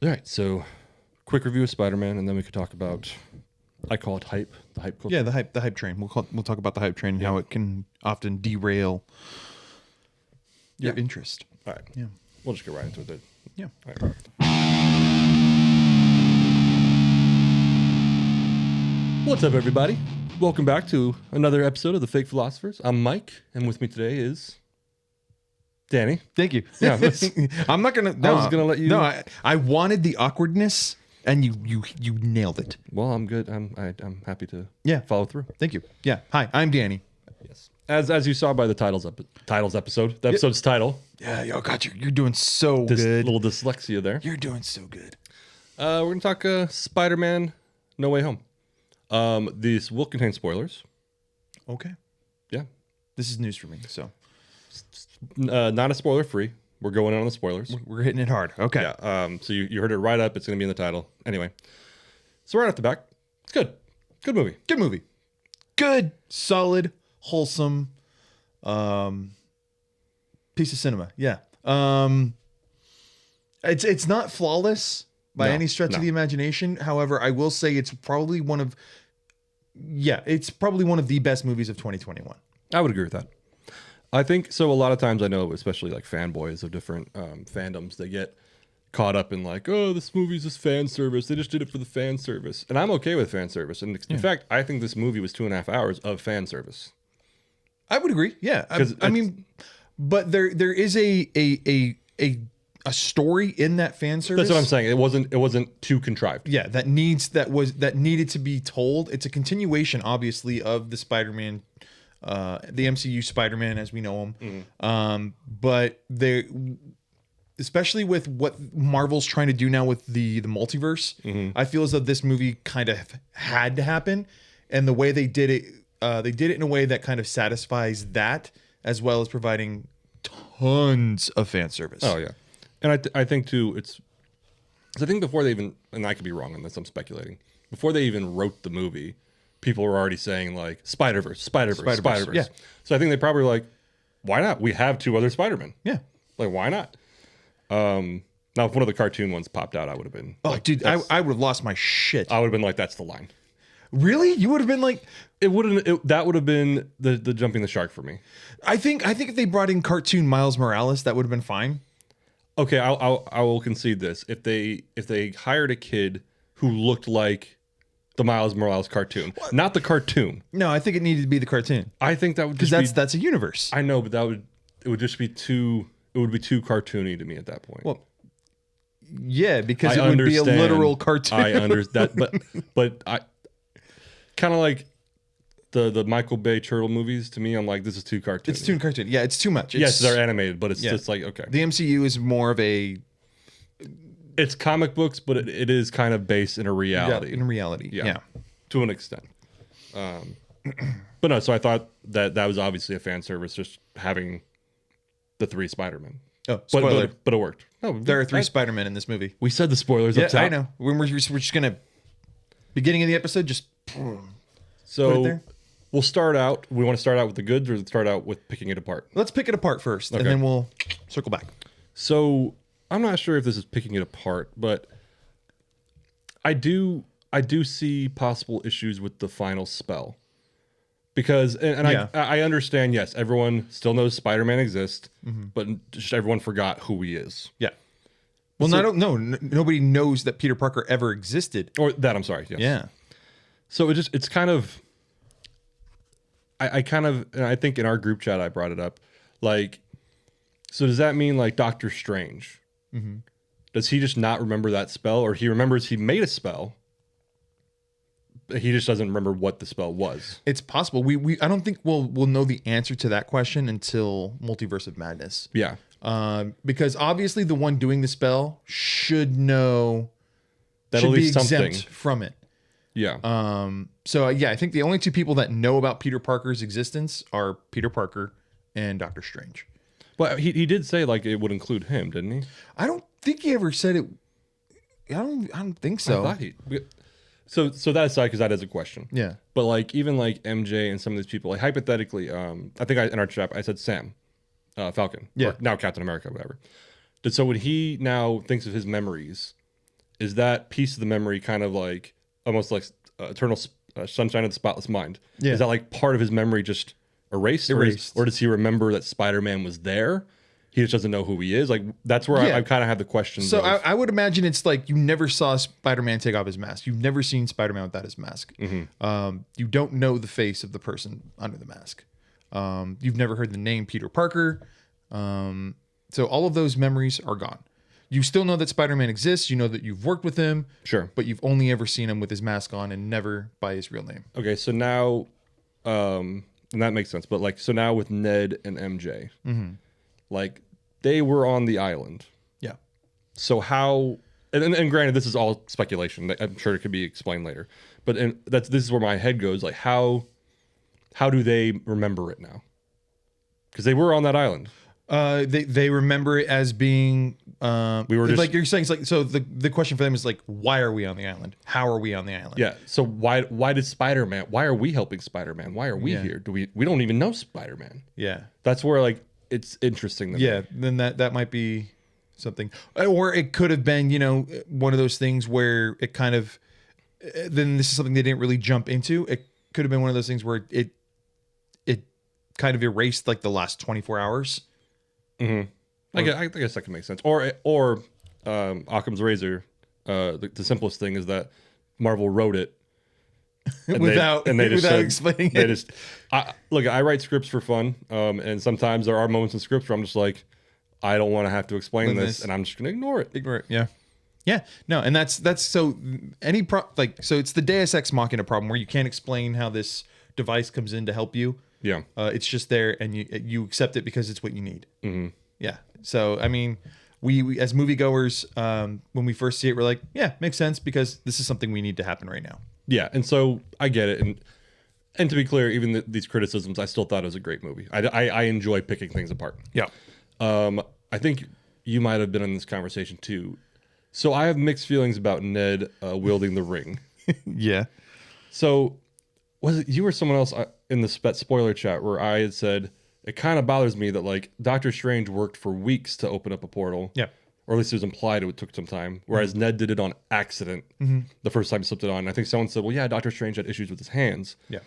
All right, so quick review of Spider-Man, and then we could talk about, I call it hype, the hype culture. Yeah, the hype train. We'll talk about the hype train and how it can often derail your interest. All right. Yeah. We'll just get right into it. Yeah. All right. What's up, everybody? Welcome back to another episode of The Fake Philosophers. I'm Mike, and with me today is Danny. Thank you. Yeah. I'm not gonna. I was gonna let you. No, I wanted the awkwardness, and you nailed it. Well, I'm good. I'm happy to follow through. Thank you. Yeah. Hi, I'm Danny. Yes. As you saw by the titles episode, the episode's title. Yeah. Yo, God, you're doing so This good. little dyslexia there. You're doing so good. We're gonna talk Spider-Man: No Way Home. These will contain spoilers. Okay. Yeah. This is news for me. So Not a spoiler free. We're going on the spoilers. we're hitting it hard. Okay. Yeah. So you heard it right up. It's going to be in the title. Anyway. So right off the back, it's good. Good movie. Good movie. Good, solid, wholesome piece of cinema. Yeah. It's not flawless by any stretch of the imagination. However, I will say it's probably one of the best movies of 2021. I would agree with that. I think so. A lot of times I know, especially like fanboys of different fandoms, they get caught up in like, oh, this movie's just fan service. They just did it for the fan service. And I'm okay with fan service. And in fact, I think this movie was 2.5 hours of fan service. I would agree. Yeah. I mean, but there is a story in that fan service. That's what I'm saying. It wasn't too contrived. Yeah, that needed to be told. It's a continuation, obviously, of the Spider-Man, the MCU Spider-Man as we know him. Mm-hmm. But they, especially with what Marvel's trying to do now with the multiverse, I feel as though this movie kind of had to happen, and the way they did it in a way that kind of satisfies that, as well as providing tons of fan service. Oh yeah. And I think too, I think before they even, and I could be wrong on this, I'm speculating, before they even wrote the movie, people were already saying like Spider-Verse. Yeah. So I think they probably were like, why not? We have 2 other Spider-Men. Yeah. Like, why not? Now, if one of the cartoon ones popped out, I would have been. Oh, like, dude, I would have lost my shit. I would have been like, that's the line. Really? You would have been like, That would have been the jumping the shark for me. I think if they brought in cartoon Miles Morales, that would have been fine. Okay, I will concede this. If they hired a kid who looked like the Miles Morales cartoon, not the cartoon. No, I think it needed to be the cartoon I think that would because just that's a universe. I know, but it would just be too. It would be too cartoony to me at that point. Well, yeah, because I it would be a understand. literal cartoon. I understand that, but I kind of like the Michael Bay Turtle movies. To me, I'm like, this is too cartoony. It's too cartoon. Yeah, it's too much. Yes, they're animated, but it's just like, okay. The MCU is more of a. It's comic books, but it is kind of based in a reality. Yeah, in reality, yeah. To an extent. But no, so I thought that was obviously a fan service, just having the 3 Spider-Men. Oh, spoiler! But it worked. No, There are 3 Spider-Men in this movie. We said the spoilers Yeah, up top. I know. We're just gonna beginning of the episode. Just So put it there. we'll start out. We want to start out with the goods, or start out with picking it apart. Let's pick it apart first, and then we'll circle back. So I'm not sure if this is picking it apart, but I do see possible issues with the final spell. Because I understand, yes, everyone still knows Spider-Man exists, but just everyone forgot who he is. Yeah. Well, nobody knows that Peter Parker ever existed. Or that, I'm sorry. Yes. Yeah. So it's kind of, I think in our group chat I brought it up, like, so does that mean like Doctor Strange? Does he just not remember that spell, or he remembers he made a spell? He just doesn't remember what the spell was. It's possible. I don't think we'll know the answer to that question until Multiverse of Madness. Yeah. Because obviously the one doing the spell should know That should at least be something exempt from it. Yeah. So I think the only 2 people that know about Peter Parker's existence are Peter Parker and Doctor Strange. Well, he did say like it would include him, didn't he? I don't think he ever said it. I don't think so. I thought he. So that aside, because that is a question. Yeah. But like even like MJ and some of these people, like hypothetically, I think in our chat I said Sam, Falcon. Yeah. Or now Captain America, whatever. So when he now thinks of his memories, is that piece of the memory kind of like almost like eternal sunshine of the spotless mind? Yeah. Is that like part of his memory just erased? Or does he remember that Spider-Man was there? He just doesn't know who he is. Like that's where I kind of have the question. So I would imagine it's like you never saw Spider-Man take off his mask. You've never seen Spider-Man without his mask. You don't know the face of the person under the mask. You've never heard the name Peter Parker. So all of those memories are gone. You still know that Spider-Man exists. You know that you've worked with him. Sure. But you've only ever seen him with his mask on and never by his real name. Okay, so now, and that makes sense. But like, so now with Ned and MJ, like they were on the island. Yeah. So how? And granted, this is all speculation. I'm sure it could be explained later. But this is where my head goes. Like how do they remember it now? Because they were on that island. They remember it as being we were just, like you're saying. It's like, so the question for them is like, why are we on the island? How are we on the island? Yeah. So why did Spider-Man? Why are we helping Spider-Man? Why are we here? We don't even know Spider-Man. Yeah. That's where like it's interesting. Then that might be something, or it could have been one of those things where it kind of. Then this is something they didn't really jump into. It could have been one of those things where it kind of erased like the last 24 hours. I guess that can make sense. Or Occam's razor. The simplest thing is that Marvel wrote it without explaining it. They just look. I write scripts for fun, and sometimes there are moments in scripts where I'm just like, I don't want to have to explain this, and I'm just gonna ignore it. Yeah. Yeah, no, and that's so so it's the Deus Ex Machina problem where you can't explain how this device comes in to help you. Yeah, it's just there, and you accept it because it's what you need. Yeah, so I mean, we as moviegoers, when we first see it, we're like, yeah, makes sense because this is something we need to happen right now. Yeah, and so I get it, and to be clear, even these criticisms, I still thought it was a great movie. I enjoy picking things apart. Yeah, I think you might have been in this conversation too. So I have mixed feelings about Ned wielding the ring. Yeah. So was it you or someone else in the spoiler chat where I had said it kind of bothers me that like Doctor Strange worked for weeks to open up a portal. Yeah. Or at least it was implied it took some time. Whereas Ned did it on accident the first time he slipped it on. I think someone said, well, yeah, Doctor Strange had issues with his hands. Yeah.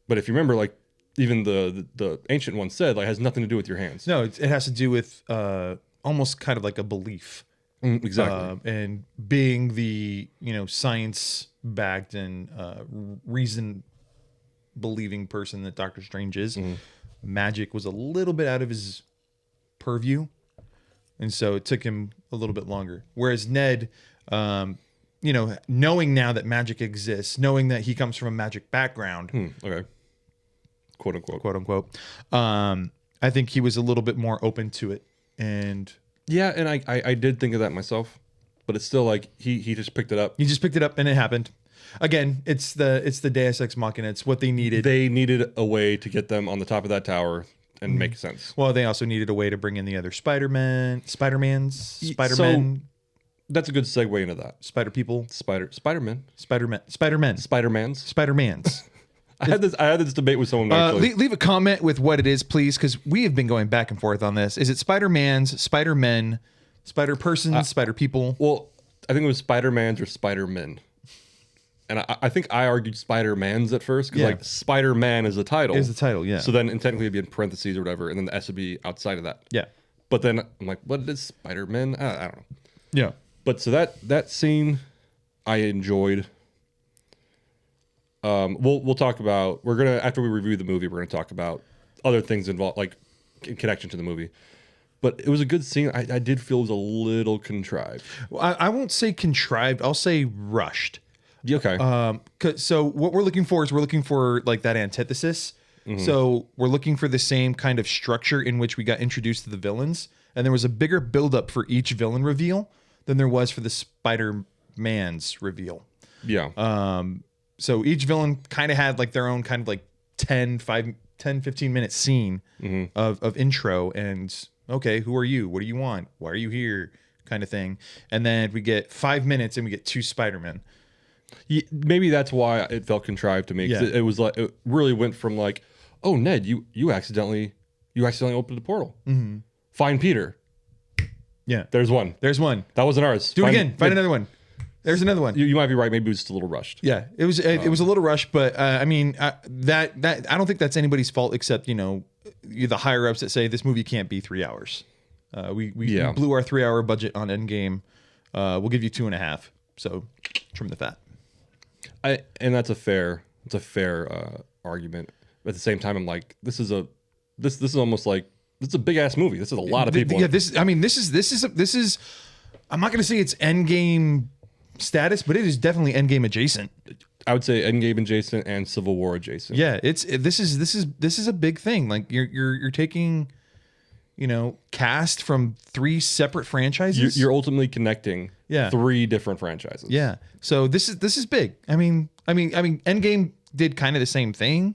But if you remember, like even the ancient one said, like it has nothing to do with your hands. No, it has to do with almost kind of like a belief. Exactly. And being the science backed and reason believing person that Doctor Strange is, magic was a little bit out of his purview, and so it took him a little bit longer. Whereas Ned, knowing now that magic exists, knowing that he comes from a magic background, okay, quote unquote, I think he was a little bit more open to it. And yeah, and I did think of that myself, but it's still like he just picked it up. He just picked it up and it happened. Again, it's the Deus Ex Machina. It's what they needed. They needed a way to get them on the top of that tower and make sense. Well, they also needed a way to bring in the other Spider-Men. So that's a good segue into that. Spider-People. Spider-Man. Spider-Mans. I had this debate with someone actually. Leave a comment with what it is, please, because we have been going back and forth on this. Is it Spider-Mans, Spider-Men, Spider-Persons, Spider-People? Well, I think it was Spider-Mans or Spider-Men. And I think I argued Spider-Mans at first because like Spider-Man is the title. Is the title, yeah. So then technically it'd be in parentheses or whatever, and then the S would be outside of that. Yeah. But then I'm like, what is Spider-Man? I don't know. Yeah. But so that scene I enjoyed. We'll talk about, after we review the movie, we're gonna talk about other things involved, like in connection to the movie. But it was a good scene. I did feel it was a little contrived. Well, I won't say contrived. I'll say rushed. Okay. So what we're looking for like that antithesis. So we're looking for the same kind of structure in which we got introduced to the villains, and there was a bigger buildup for each villain reveal than there was for the Spider-Man's reveal. Yeah. So each villain kind of had like their own kind of like 10, 15 minute scene of intro and okay, who are you? What do you want? Why are you here? Kind of thing. And then we get 5 minutes and we get 2 Spider-Men. Maybe that's why it felt contrived to me. Yeah. It was like, it really went from like, oh, Ned, you accidentally opened the portal. Find Peter. Yeah. There's one. There's one. That wasn't ours. Do it again. Find another one. There's another one. You might be right. Maybe it was just a little rushed. Yeah, it was a little rushed, but I mean that I don't think that's anybody's fault except the higher ups that say this movie can't be 3 hours. We blew our 3 hour budget on Endgame. We'll give you 2.5. So trim the fat. And that's a fair argument. But at the same time, I'm like, this is almost like this is a big ass movie. This is a lot of people. Yeah, this is. I'm not going to say it's Endgame status, but it is definitely Endgame adjacent. I would say Endgame adjacent and Civil War adjacent. Yeah, this is a big thing. Like you're taking, cast from 3 separate franchises. You're ultimately connecting 3 different franchises. Yeah. So this is big. I mean, Endgame did kind of the same thing.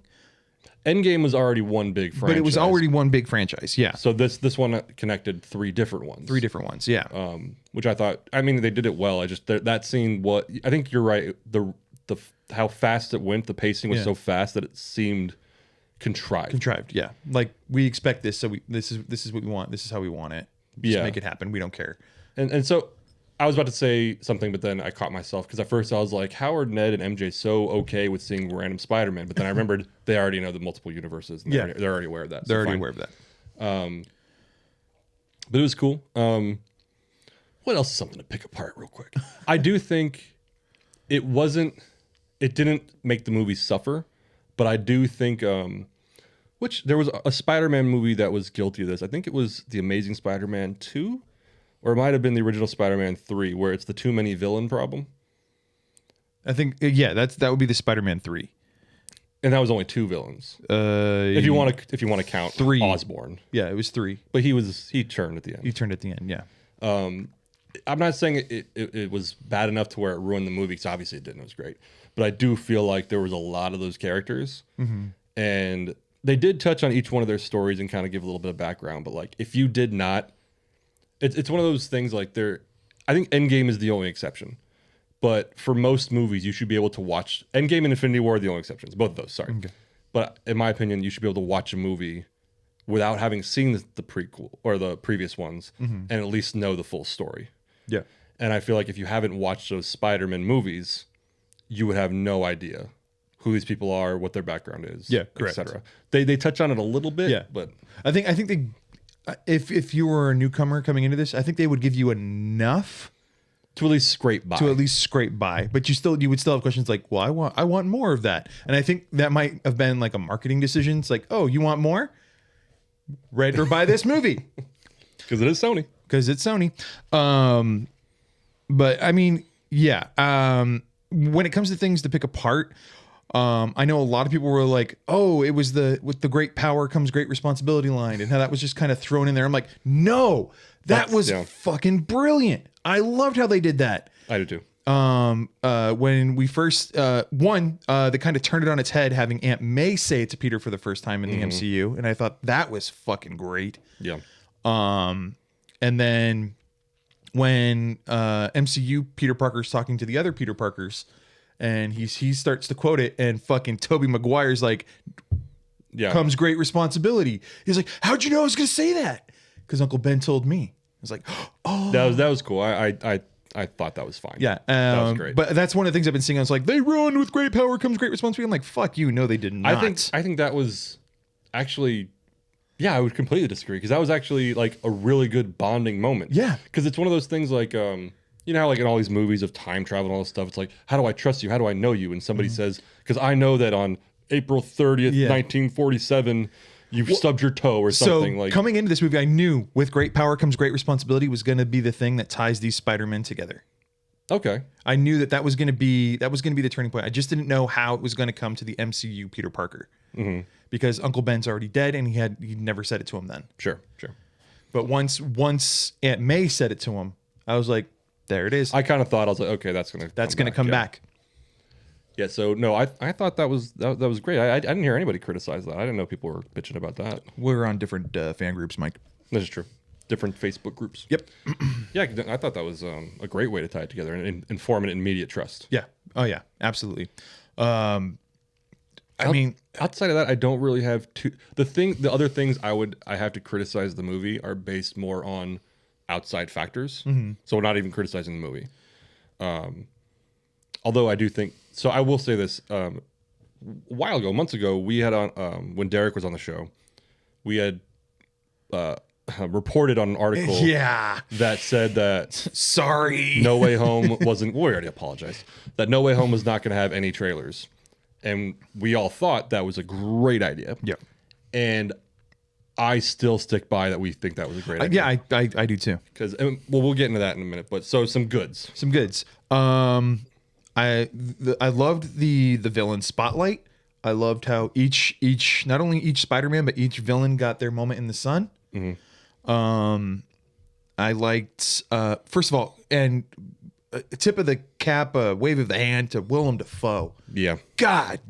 Endgame was already one big franchise. But it was already one big franchise, yeah. So this one connected 3 different ones. 3 different ones, yeah. Which I thought, I mean, they did it well. That scene, I think you're right. The how fast it went, the pacing was so fast that it seemed contrived. Contrived, yeah. Like we expect this, so this is what we want. This is how we want it. Just make it happen. We don't care. And so I was about to say something, but then I caught myself because at first I was like, how are Ned and MJ so okay with seeing random Spider-Man? But then I remembered they already know the multiple universes. And they're already aware of that. They're already aware of that. But it was cool. What else is something to pick apart real quick? I do think it didn't make the movie suffer, but I do think, which there was a Spider-Man movie that was guilty of this. I think it was The Amazing Spider-Man 2. Or it might have been the original Spider-Man 3, where it's the too many villain problem. I think, that would be the Spider-Man 3. And that was only 2 villains. If you want to count 3. Osborn. Yeah, it was 3. But he turned at the end. He turned at the end, yeah. I'm not saying it was bad enough to where it ruined the movie, because obviously it didn't. It was great. But I do feel like there was a lot of those characters. Mm-hmm. And they did touch on each one of their stories and kind of give a little bit of background. But like, if you did not... It's one of those things like I think Endgame is the only exception. But for most movies, you should be able to watch... Endgame and Infinity War are the only exceptions. Both of those, sorry. Okay. But in my opinion, you should be able to watch a movie without having seen the prequel or the previous ones and at least know the full story. Yeah. And I feel like if you haven't watched those Spider-Man movies, you would have no idea who these people are, what their background is, etc. They touch on it a little bit, but... I think they... If you were a newcomer coming into this, I think they would give you enough to at least scrape by. But you would still have questions like, well, I want more of that. And I think that might have been like a marketing decision. It's like, oh, you want more? Read or buy this movie. Because it is Sony. But I mean, when it comes to things to pick apart, I know a lot of people were like, oh, it was with the great power comes great responsibility line, and how that was just kind of thrown in there. I'm like, no, that was fucking brilliant. I loved how they did that. I do too. When we first, they kind of turned it on its head, having Aunt May say it to Peter for the first time in the MCU. And I thought that was fucking great. Yeah. And then when, MCU Peter Parker's talking to the other Peter Parkers, and he starts to quote it, and fucking Tobey Maguire's like, comes great responsibility. He's like, how'd you know I was going to say that? Because Uncle Ben told me. I was like, oh. That was cool. I thought that was fine. Yeah. That was great. But that's one of the things I've been seeing. I was like, they run with great power comes great responsibility. I'm like, fuck you. No, they did not. I think that was actually... Yeah, I would completely disagree, because that was actually like a really good bonding moment. Yeah. Because it's one of those things like... you know how like in all these movies of time travel and all this stuff, it's like, how do I trust you? How do I know you? And somebody says, because I know that on April 30th, 1947, you stubbed your toe or something. So like coming into this movie, I knew with great power comes great responsibility was going to be the thing that ties these Spider-Men together. Okay. I knew that was going to be the turning point. I just didn't know how it was going to come to the MCU Peter Parker. Mm-hmm. Because Uncle Ben's already dead, and he never said it to him then. Sure. But once Aunt May said it to him, I was like, there it is. I kind of thought, I was like, okay, that's gonna come back. Yeah. So no, I thought that was great. I didn't hear anybody criticize that. I didn't know people were bitching about that. We're on different fan groups, Mike. This is true. Different Facebook groups. Yep. Yeah, I thought that was a great way to tie it together and inform an immediate trust. Yeah. Oh yeah, absolutely. I mean, outside of that, I don't really have the other things I have to criticize the movie are based more on outside factors. Mm-hmm. So we're not even criticizing the movie. although I do think so. I will say this: a while ago, months ago, we had on when Derek was on the show, we had reported on an article Yeah. that said that Sorry. No Way Home wasn't. We already apologized. That No Way Home was not going to have any trailers, and we all thought that was a great idea. Yeah. And I still stick by that we think that was a great idea. Yeah, I do too. Because we'll get into that in a minute. But so some goods. Some goods. I loved the villain spotlight. I loved how each not only each Spider-Man but each villain got their moment in the sun. I liked first of all, and tip of the cap, wave of the hand to Willem Dafoe. Yeah. God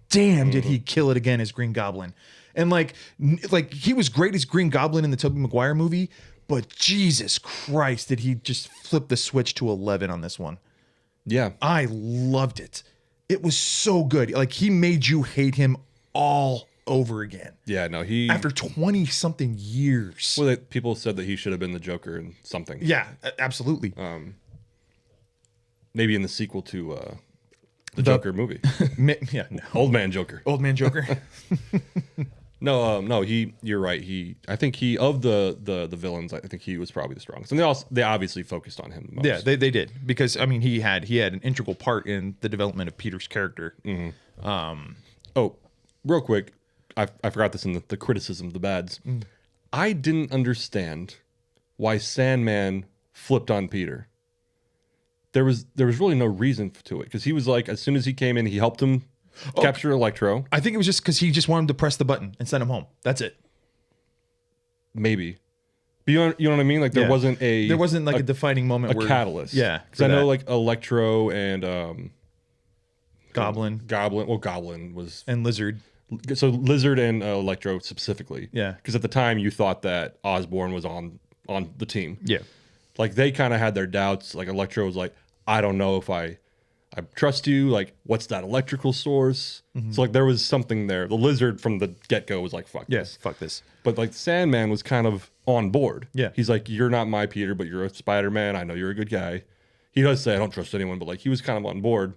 damn, did he kill it again as Green Goblin? And like he was great as Green Goblin in the Tobey Maguire movie, but Jesus Christ, did he just flip the switch to 11 on this one? Yeah. I loved it. It was so good. Like he made you hate him all over again. Yeah, no, he After 20 something years. well, people said that he should have been the Joker in something. Yeah, absolutely. Maybe in the sequel to the Joker movie. Yeah, no. Old Man Joker. Old Man Joker. No, you're right. I think of the villains, I think he was probably the strongest. And they obviously focused on him the most. Yeah, they did, because I mean he had an integral part in the development of Peter's character. Oh, real quick, I forgot this in the criticism, the bads. I didn't understand why Sandman flipped on Peter. There was really no reason to it, because he was like, as soon as he came in, he helped him capture Electro. I think it was just because he just wanted him to press the button and send him home. That's it. Maybe. But you know what I mean? Like there wasn't like a defining moment, a where, catalyst. Yeah, because I know like Electro and Goblin. Well, Goblin was And Lizard. so Lizard and Electro specifically. Yeah. Because at the time you thought that Osborn was on the team. Yeah. Like they kind of had their doubts. Like Electro was like, I don't know if I trust you. Like, what's that electrical source? So like there was something there. The Lizard from the get-go was like, fuck this. Fuck this. But like Sandman was kind of on board. Yeah. He's like, you're not my Peter, but you're a Spider-Man. I know you're a good guy. He does say, I don't trust anyone, but like he was kind of on board.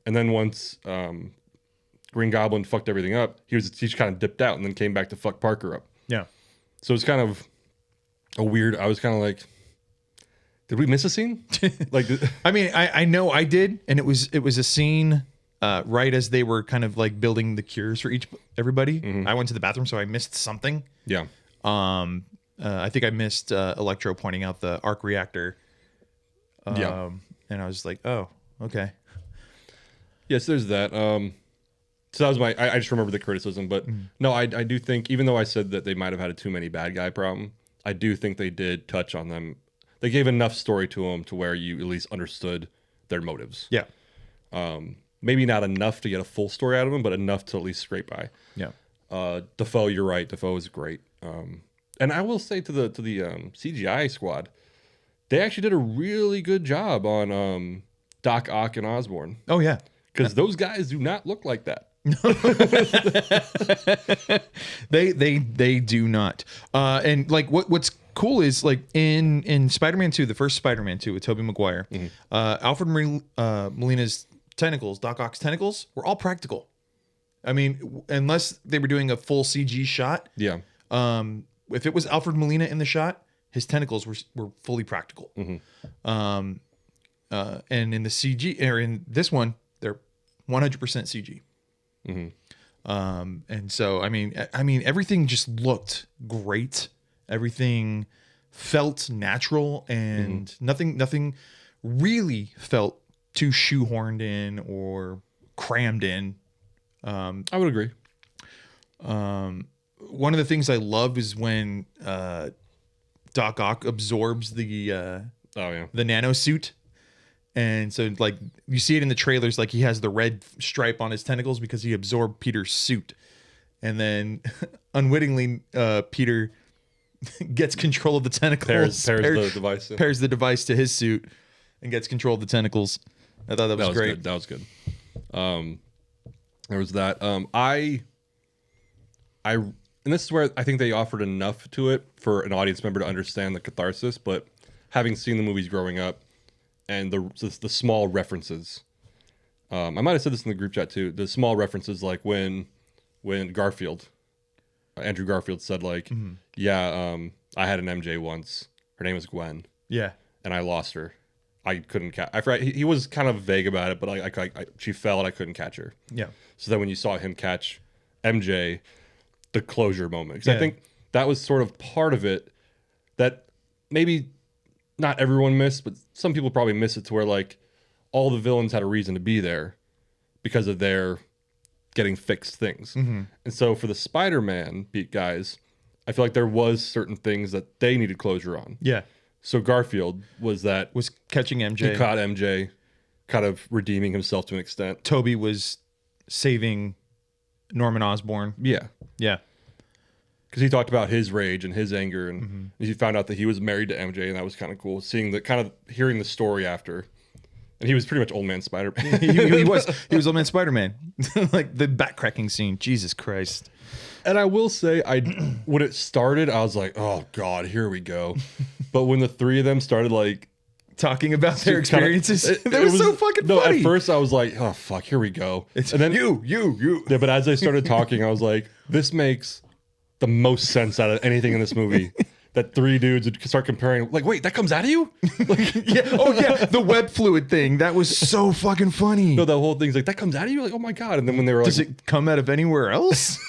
And then once Green Goblin fucked everything up, he just kind of dipped out and then came back to fuck Parker up. Yeah. So it's kind of a weird, I was kind of like, did we miss a scene? Like, I mean, I know I did, and it was a scene right as they were kind of like building the cures for everybody. I went to the bathroom, so I missed something. yeah. I think I missed Electro pointing out the arc reactor. Yeah. And I was like, oh, okay. Yes, there's that. So that was I just remember the criticism, but no, I do think, even though I said that they might have had a too many bad guy problem, I do think they did touch on them. They gave enough story to them to where you at least understood their motives. Yeah. Maybe not enough to get a full story out of them, but enough to at least scrape by. Yeah. Defoe, you're right. Defoe is great. And I will say to the CGI squad, they actually did a really good job on Doc Ock and Osborn. Oh yeah. Because those guys do not look like that. They do not. And like what's cool is like in Spider-Man 2, the first Spider-Man 2 with Tobey Maguire, Alfred Molina's tentacles, Doc Ock's tentacles, were all practical. I mean, unless they were doing a full CG shot. Yeah. If it was Alfred Molina in the shot, his tentacles were fully practical. And in the CG, or in this one, they're 100% CG. And so I mean everything just looked great. Everything felt natural, and nothing really felt too shoehorned in or crammed in. I would agree. One of the things I loved is when Doc Ock absorbs the nano suit. And so like you see it in the trailers, like he has the red stripe on his tentacles because he absorbed Peter's suit. And then unwittingly, Peter gets control of the tentacles. Pairs the device to his suit and gets control of the tentacles. I thought that was great. Good. That was good. There was that. And this is where I think they offered enough to it for an audience member to understand the catharsis, but having seen the movies growing up and the small references, I might have said this in the group chat too. The small references, like when Garfield, Andrew Garfield said like, yeah, I had an MJ once. Her name was Gwen. Yeah. And I lost her. I couldn't catch. I forgot. He was kind of vague about it, but she fell and I couldn't catch her. Yeah. So then when you saw him catch MJ, the closure moment. Because Yeah. I think that was sort of part of it that maybe not everyone missed, but some people probably miss it, to where like all the villains had a reason to be there because of their getting fixed things. And so for the Spider-Man beat guys, I feel like there was certain things that they needed closure on. Yeah. So Garfield was catching MJ. He caught MJ, kind of redeeming himself to an extent. Toby was saving Norman Osborn. Yeah. Yeah. Because he talked about his rage and his anger, and he found out that he was married to MJ, and that was kind of cool. Hearing the story after, and he was pretty much old man Spider-Man. he was old man Spider-Man. Like the back cracking scene. Jesus Christ. And I will say, when it started, I was like, oh God, here we go. But when the three of them started like talking about their experiences, it was so fucking funny. At first I was like, oh fuck, here we go. And then you. Yeah, but as they started talking, I was like, this makes the most sense out of anything in this movie. That three dudes would start comparing, like, wait, that comes out of you? Like, yeah. Oh yeah, the web fluid thing. That was so fucking funny. No, the whole thing's like, that comes out of you? Like, oh my God. And then when they were like, does it come out of anywhere else?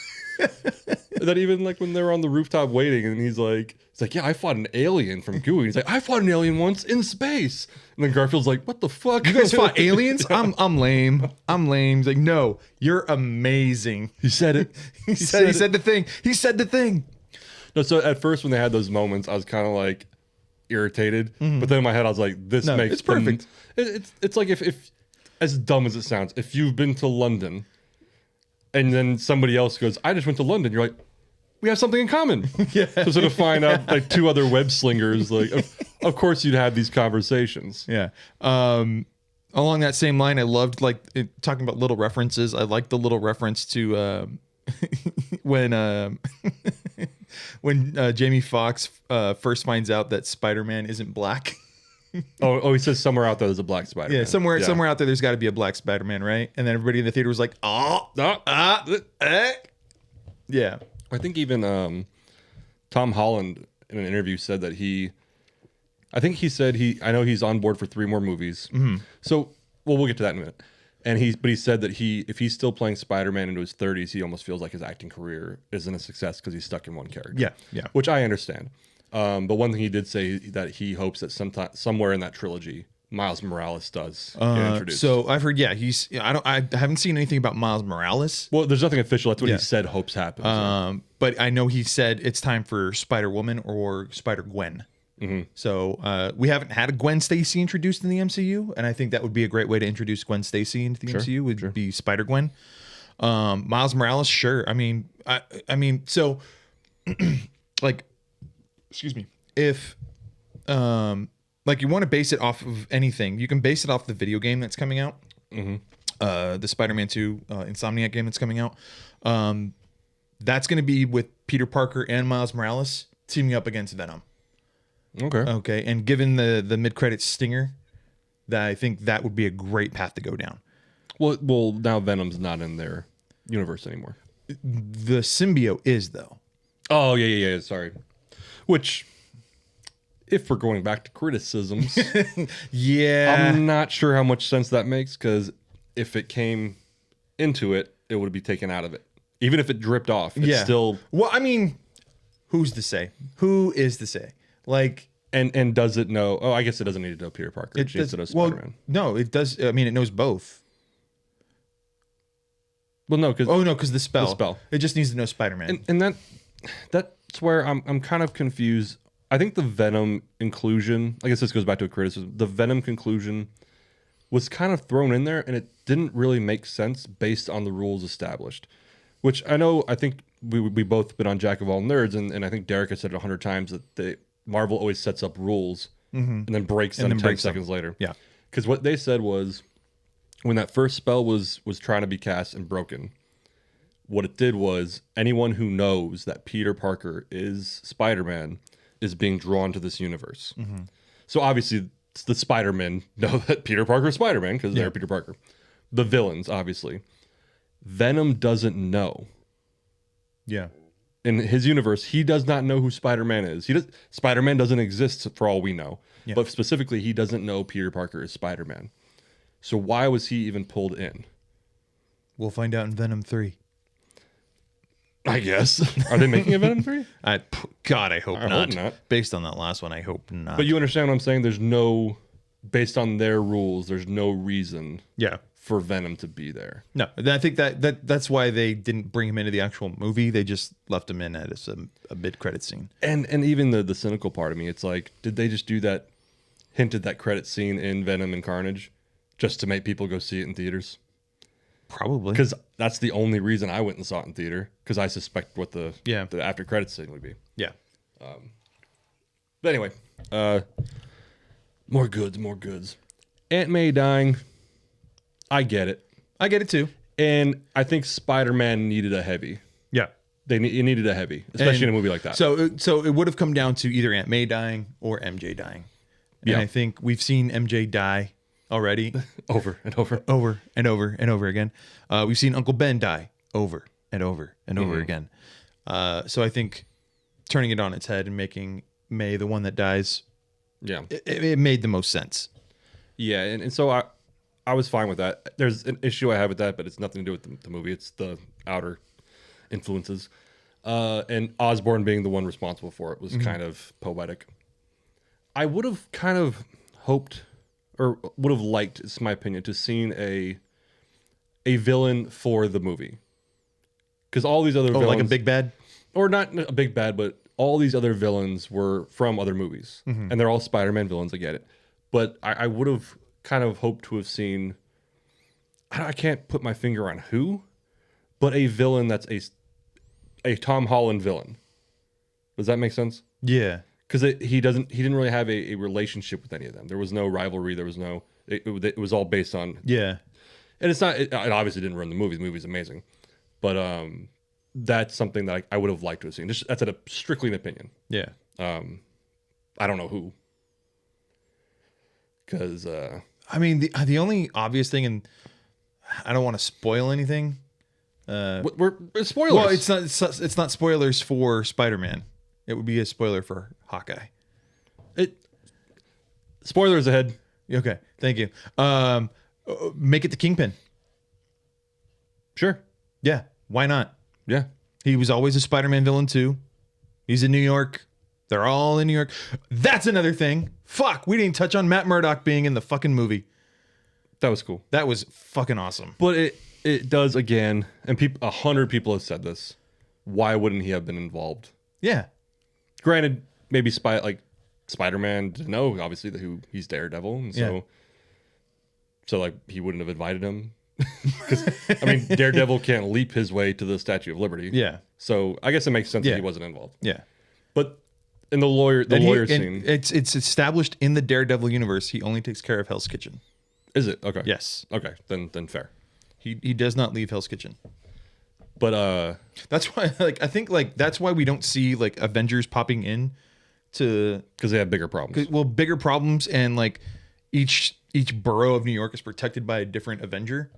That even like when they were on the rooftop waiting, and he's like, yeah, I fought an alien from Gooey. He's like, I fought an alien once in space. And then Garfield's like, what the fuck? You guys fought aliens? I'm lame. He's like, no, you're amazing. He said it. He said the thing. He said the thing. No, so at first when they had those moments, I was kind of like irritated, but then in my head I was like, this makes it's perfect. It's like if as dumb as it sounds, if you've been to London and then somebody else goes, I just went to London, you're like, we have something in common. Yeah. So sort of find out like two other web slingers, like of course you'd have these conversations. Yeah. Along that same line, I loved talking about little references. I liked the little reference to when Jamie Foxx first finds out that Spider-Man isn't black. he says somewhere out there there's a black Spider-Man. Yeah, somewhere out there there's got to be a black Spider-Man, right? And then everybody in the theater was like, yeah. I think even Tom Holland in an interview said that I know he's on board for 3 more movies. So, we'll get to that in a minute. And he said that if he's still playing Spider-Man into his 30s, he almost feels like his acting career isn't a success because he's stuck in one character. Yeah. Which I understand. But one thing he did say that he hopes that somewhere in that trilogy, Miles Morales does get introduced. So I've heard, I haven't seen anything about Miles Morales. Well, there's nothing official. That's what he said hopes happens. But I know he said it's time for Spider-Woman or Spider-Gwen. So we haven't had a Gwen Stacy introduced in the MCU, and I think that would be a great way to introduce Gwen Stacy into the MCU would be Spider-Gwen. Miles Morales, sure. I mean, so like, excuse me, if like you want to base it off of anything, you can base it off the video game that's coming out, the Spider-Man 2 Insomniac game that's coming out. That's going to be with Peter Parker and Miles Morales teaming up against Venom. Okay. And given the mid-credits stinger, that I think that would be a great path to go down. Well, now Venom's not in their universe anymore. The symbiote is, though. Oh, yeah. Sorry. Which, if we're going back to criticisms, I'm not sure how much sense that makes, because if it came into it, it would be taken out of it. Even if it dripped off, it's still... Well, I mean, who's to say? Who is to say? Like, and does it know? Oh, I guess it doesn't need to know Peter Parker. It needs to know Spider-Man. No, it does. I mean, it knows both. Well, no, because the spell. It just needs to know Spider-Man. And that's where I'm kind of confused. I think the Venom inclusion, I guess this goes back to a criticism. The Venom conclusion was kind of thrown in there, and it didn't really make sense based on the rules established. Which I think we both been on Jack of All Nerds, and I think Derek has said it 100 times that Marvel always sets up rules and then breaks them 10 seconds later. Yeah. Because what they said was, when that first spell was trying to be cast and broken, what it did was anyone who knows that Peter Parker is Spider-Man is being drawn to this universe. So obviously the Spider-Men know that Peter Parker is Spider-Man because they're Peter Parker. the villains, obviously, Venom doesn't know. Yeah. In his universe, he does not know who Spider-Man is. Spider-Man doesn't exist for all we know. Yeah. But specifically, he doesn't know Peter Parker is Spider-Man. So why was he even pulled in? We'll find out in Venom 3. I guess. Are they making a Venom 3? God, I hope I not. hope not. Based on that last one, I hope not. But you understand what I'm saying? There's no, based on their rules, there's no reason yeah. for Venom to be there. No, and I think that's why they didn't bring him into the actual movie. They just left him in as a mid-credit scene. And even the cynical part of me, it's like, did they just do that, hinted that credit scene in Venom and Carnage just to make people go see it in theaters? Probably. Because that's the only reason I went and saw it in theater, because I suspect what the after credits scene would be. Yeah. But anyway, more goods. Aunt May dying, I get it. I get it too. And I think Spider-Man needed a heavy. Yeah. It needed a heavy, especially in a movie like that. So it would have come down to either Aunt May dying or MJ dying. And I think we've seen MJ die already. Over and over. Over and over and over again. We've seen Uncle Ben die over and over and over again. So I think turning it on its head and making May the one that dies, it made the most sense. Yeah, and so I was fine with that. There's an issue I have with that, but it's nothing to do with the movie. It's the outer influences. And Osborn being the one responsible for it was kind of poetic. I would have kind of hoped, or would have liked, it's my opinion, to seen a villain for the movie. Because all these other villains... like a big bad? Or not a big bad, but all these other villains were from other movies. And they're all Spider-Man villains, I get it. But I would have kind of hoped to have seen... I can't put my finger on who, but a villain that's a Tom Holland villain. Does that make sense? Yeah. Because he didn't really have a relationship with any of them. There was no rivalry. There was no. It was all based on. Yeah. And it's not. It obviously didn't ruin the movie. The movie's amazing, but that's something that I would have liked to have seen. That's strictly an opinion. Yeah. I don't know who. Because I mean, the only obvious thing, and I don't want to spoil anything. we're spoilers. Well, it's not spoilers for Spider-Man. It would be a spoiler for Hawkeye. Spoilers ahead. Okay, thank you. Make it the Kingpin. Sure. Yeah, why not? Yeah. He was always a Spider-Man villain too. He's in New York. They're all in New York. That's another thing. Fuck, we didn't touch on Matt Murdock being in the fucking movie. That was cool. That was fucking awesome. But it does again, and 100 people have said this. Why wouldn't he have been involved? Yeah. Granted, maybe Spider-Man didn't know, obviously, that he's Daredevil, and so like he wouldn't have invited him. Because I mean, Daredevil can't leap his way to the Statue of Liberty. Yeah. So I guess it makes sense that he wasn't involved. Yeah. But in the lawyer scene, it's established in the Daredevil universe. He only takes care of Hell's Kitchen. Is it? Okay. Yes. Okay. Then fair. He does not leave Hell's Kitchen. But that's why I think that's why we don't see Avengers popping in to, because they have bigger problems. Well, bigger problems, and each borough of New York is protected by a different Avenger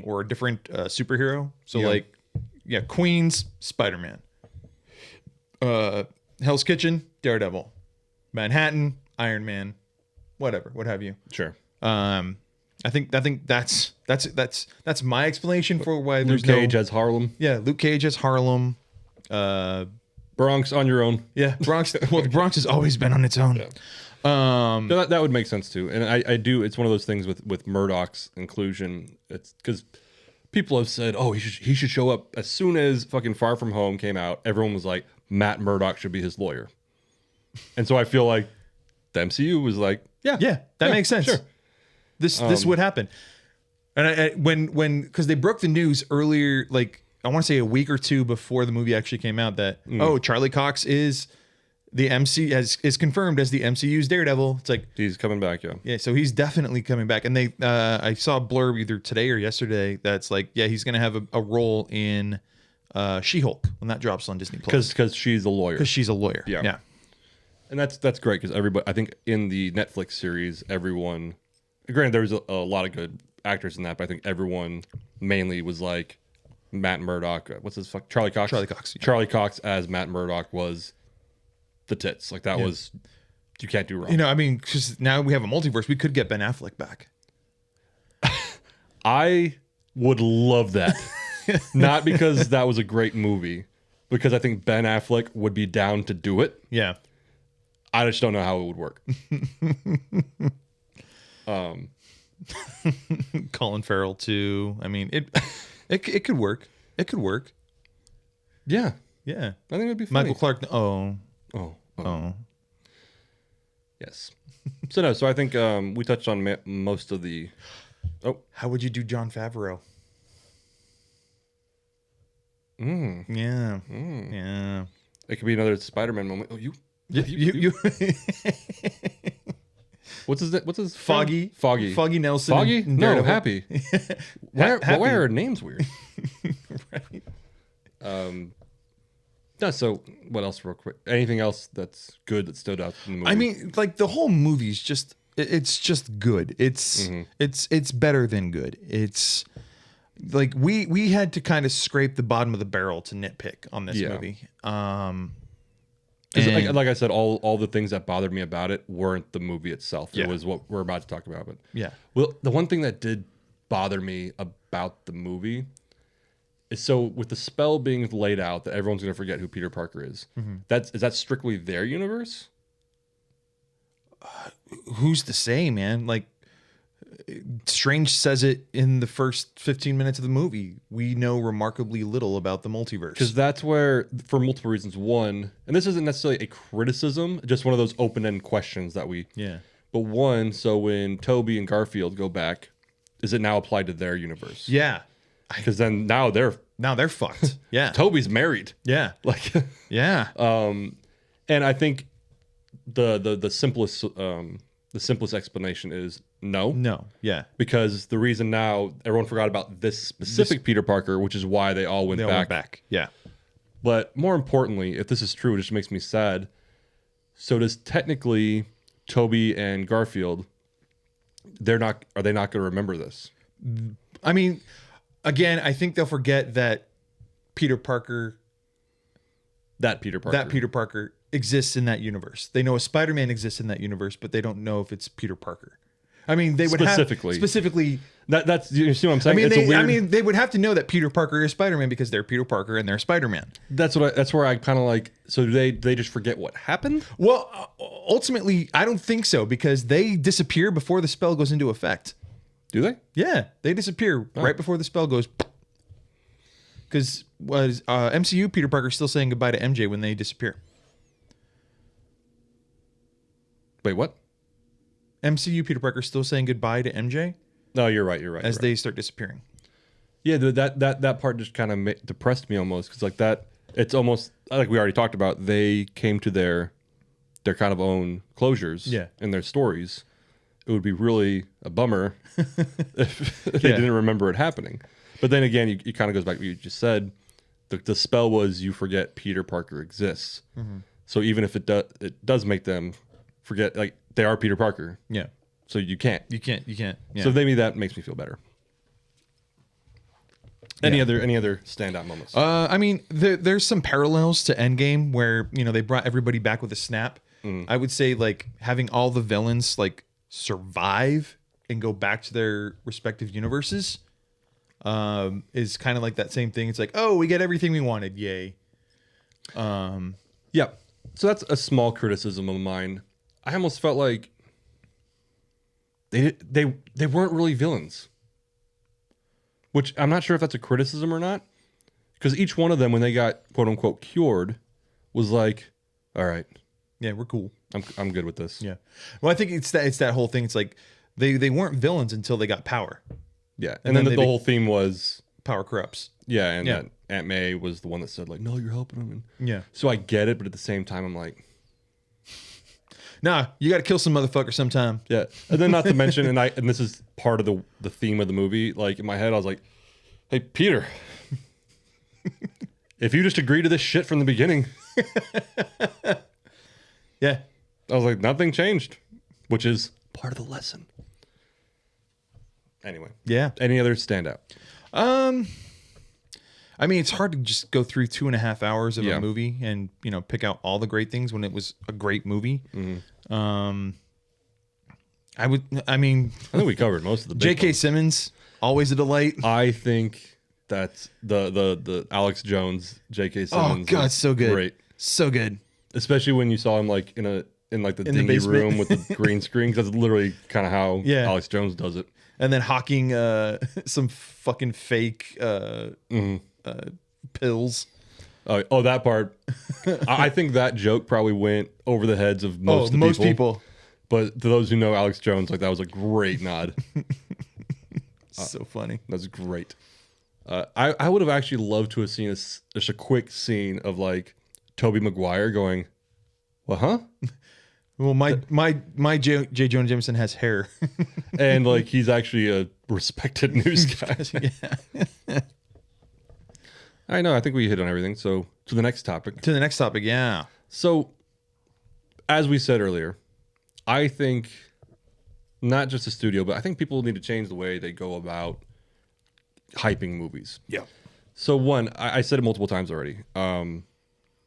or a different superhero. So Queens, Spider-Man. Hell's Kitchen, Daredevil. Manhattan, Iron Man. Whatever, what have you. Sure. I think that's my explanation for why there's Luke Cage has Harlem. Yeah, Luke Cage has Harlem. Bronx on your own. Yeah, Bronx. Well, the Bronx has always been on its own. Yeah. That would make sense too, and I do. It's one of those things with Murdoch's inclusion. It's because people have said, "Oh, he should show up." As soon as fucking Far From Home came out, everyone was like, "Matt Murdock should be his lawyer," and so I feel like the MCU was like, "Yeah, that makes sense." Sure. This would happen, and when because they broke the news earlier, I want to say a week or two before the movie actually came out, that Charlie Cox is the is confirmed as the MCU's Daredevil. It's like he's coming back, yeah. So he's definitely coming back, and they I saw a blurb either today or yesterday that's he's gonna have a role in She-Hulk when that drops on Disney Plus because she's a lawyer. Because she's a lawyer, yeah. And that's great because everybody, I think in the Netflix series, everyone. Granted, there was a lot of good actors in that, but I think everyone mainly was like Matt Murdock. What's his fuck? Charlie Cox. Charlie Cox. Yeah. Charlie Cox as Matt Murdock was the tits. Like that was you can't do wrong. You know, I mean, because now we have a multiverse, we could get Ben Affleck back. I would love that. Not because that was a great movie, because I think Ben Affleck would be down to do it. Yeah. I just don't know how it would work. Colin Farrell too. I mean, it could work. It could work. Yeah. Yeah. I think it would be funny. Michael Clark. Oh. Yes. So I think we touched on most of the. Oh, How would you do Jon Favreau? mm, Yeah. mm. Yeah. It could be another Spider-Man moment. Oh, you. You What's his Foggy. Foggy. Foggy Nelson. Foggy? in No, Daredevil. Happy. Why Happy. are names weird? Right. No, so what else real quick? Anything else that's good that stood out in the movie? I mean, like the whole movie's just it's just good. It's better than good. It's like we had to kind of scrape the bottom of the barrel to nitpick on this movie. 'Cause And- like I said, all the things that bothered me about it weren't the movie itself. Yeah. It was what we're about to talk about. But Yeah. well, the one thing that did bother me about the movie is so with the spell being laid out that everyone's going to forget who Peter Parker is. Is that strictly their universe? Who's to say, man? Like Strange says it in the first 15 minutes of the movie. We know remarkably little about the multiverse. Because that's where, for multiple reasons. One, and this isn't necessarily a criticism, just one of those open-end questions that we. Yeah. But one, so when Toby and Garfield go back, is it now applied to their universe? Yeah. Because then now they're fucked. Yeah. Toby's married. Yeah. Like, Yeah. and I think the simplest explanation is no. No. Yeah. Because the reason now everyone forgot about this specific Peter Parker, which is why they all went They all went back. Yeah. But more importantly, if this is true, it just makes me sad. So does technically Toby and Garfield, are they not going to remember this? I mean, again, I think they'll forget that Peter Parker Peter Parker exists in that universe. They know a Spider-Man exists in that universe, but they don't know if it's Peter Parker. I mean, they would specifically. That's you see what I'm saying? I mean, they would have to know that Peter Parker is Spider-Man because they're Peter Parker and they're Spider-Man. That's where I kind of like. So do they just forget what happened? Well, ultimately, I don't think so because they disappear before the spell goes into effect. Do they? Yeah, they disappear right before the spell goes. Because was MCU Peter Parker still saying goodbye to MJ when they disappear? Wait, what? MCU Peter Parker still saying goodbye to MJ No, you're right. as they start disappearing. Yeah, that part just kind of depressed me almost because like that, it's almost like we already talked about. They came to their kind of own closures in their stories. It would be really a bummer if they didn't remember it happening. But then again, it kind of goes back to what you just said. The spell was you forget Peter Parker exists. So even if it does make them forget, like they are Peter Parker. Yeah. So you can't. You can't. Yeah. So maybe that makes me feel better. Any other standout moments? I mean, there's some parallels to Endgame where they brought everybody back with a snap. I would say like having all the villains like survive and go back to their respective universes is kind of like that same thing. It's like, oh, we get everything we wanted, yay. Yeah. So that's a small criticism of mine. I almost felt like they weren't really villains. Which I'm not sure if that's a criticism or not. Because each one of them, when they got quote unquote cured, was like, all right. Yeah, we're cool. I'm good with this. Yeah. Well, I think it's that whole thing. It's like they weren't villains until they got power. Yeah. And then the whole theme was power corrupts. Yeah, and that Aunt May was the one that said like, no, you're helping them. Yeah. So I get it, but at the same time I'm like, nah, you got to kill some motherfucker sometime. Yeah. And then not to mention, and this is part of the theme of the movie, like in my head I was like, hey Peter, if you just agree to this shit from the beginning. Yeah. I was like, nothing changed, which is part of the lesson. Anyway. Yeah. Any other standout? I mean, it's hard to just go through 2.5 hours of Yeah. a movie and, pick out all the great things when it was a great movie. I think we covered most of the big J.K. ones. Simmons, always a delight. I think that's the Alex Jones, J.K. Simmons. Oh God, is so good. Great. So good. Especially when you saw him like in the dingy basement. room with the green screen. 'Cause that's literally kind of how Yeah. Alex Jones does it. And then hawking some fucking fake pills. Oh, that part. I think that joke probably went over the heads of most of the people. But to those who know Alex Jones, like that was a great nod. So funny. That's great. I would have actually loved to have seen just a quick scene of like Tobey Maguire going, "Well, huh?" Well, my J. Jonah Jameson has hair. And like he's actually a respected news guy. Yeah. I know. I think we hit on everything. So to the next topic. To the next topic, yeah. So, as we said earlier, I think not just the studio, but I think people need to change the way they go about hyping movies. Yeah. So one, I said it multiple times already,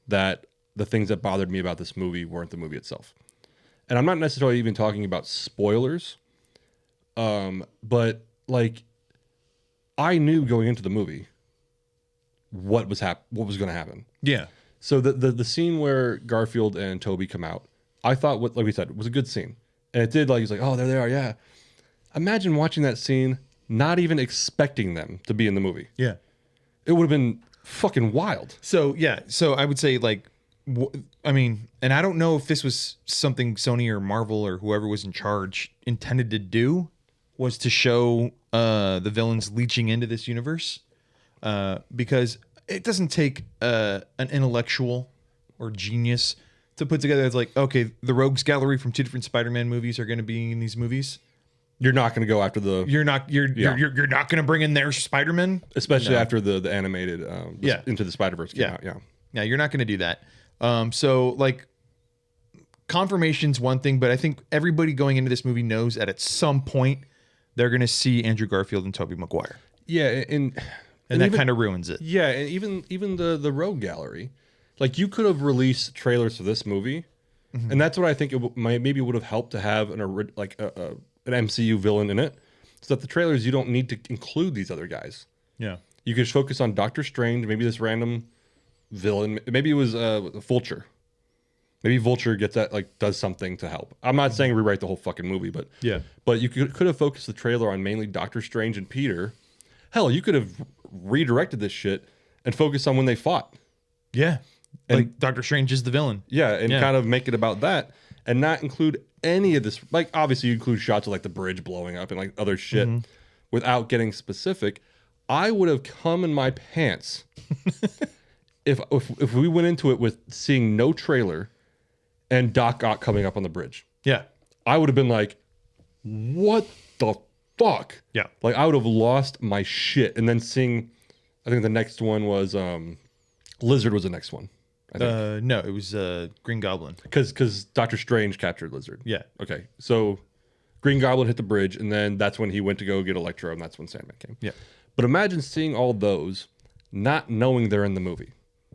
that the things that bothered me about this movie weren't the movie itself. And I'm not necessarily even talking about spoilers, but like I knew going into the movie what was going to happen. Yeah. So the scene where Garfield and Toby come out, I thought, like we said, was a good scene. And it did, like, he's like, oh, there they are, yeah. Imagine watching that scene, not even expecting them to be in the movie. Yeah. It would have been fucking wild. So, yeah. So I would say, like, and I don't know if this was something Sony or Marvel or whoever was in charge intended to do, was to show the villains leeching into this universe. Because it doesn't take an intellectual or genius to put together. It's like, okay, the rogues gallery from 2 different Spider-Man movies are going to be in these movies. You're not going to go after the... You're not going to bring in their Spider-Man, especially after the animated Into the Spider-Verse came out. Yeah, you're not going to do that. So like, confirmation's one thing, but I think everybody going into this movie knows that at some point they're going to see Andrew Garfield and Tobey Maguire. Yeah, and that kind of ruins it. Yeah, and even the rogue gallery, like you could have released trailers for this movie, and that's what I think maybe would have helped to have an MCU villain in it, so that the trailers you don't need to include these other guys. Yeah, you could just focus on Doctor Strange, maybe this random villain, maybe it was Vulture. Maybe Vulture gets that, like, does something to help. I'm not saying rewrite the whole fucking movie, but you could have focused the trailer on mainly Doctor Strange and Peter. Hell, you could have redirected this shit and focused on when they fought. Yeah. And like Doctor Strange is the villain. Yeah, and kind of make it about that and not include any of this. Like, obviously, you include shots of, like, the bridge blowing up and, like, other shit without getting specific. I would have come in my pants if we went into it with seeing no trailer and Doc Ock coming up on the bridge. Yeah. I would have been like, what the fuck? Yeah. Like, I would have lost my shit. And then seeing, I think the next one was Lizard was the next one. I think. No, it was Green Goblin. Because Doctor Strange captured Lizard. Yeah. Okay. So Green Goblin hit the bridge, and then that's when he went to go get Electro, and that's when Sandman came. Yeah. But imagine seeing all those, not knowing they're in the movie.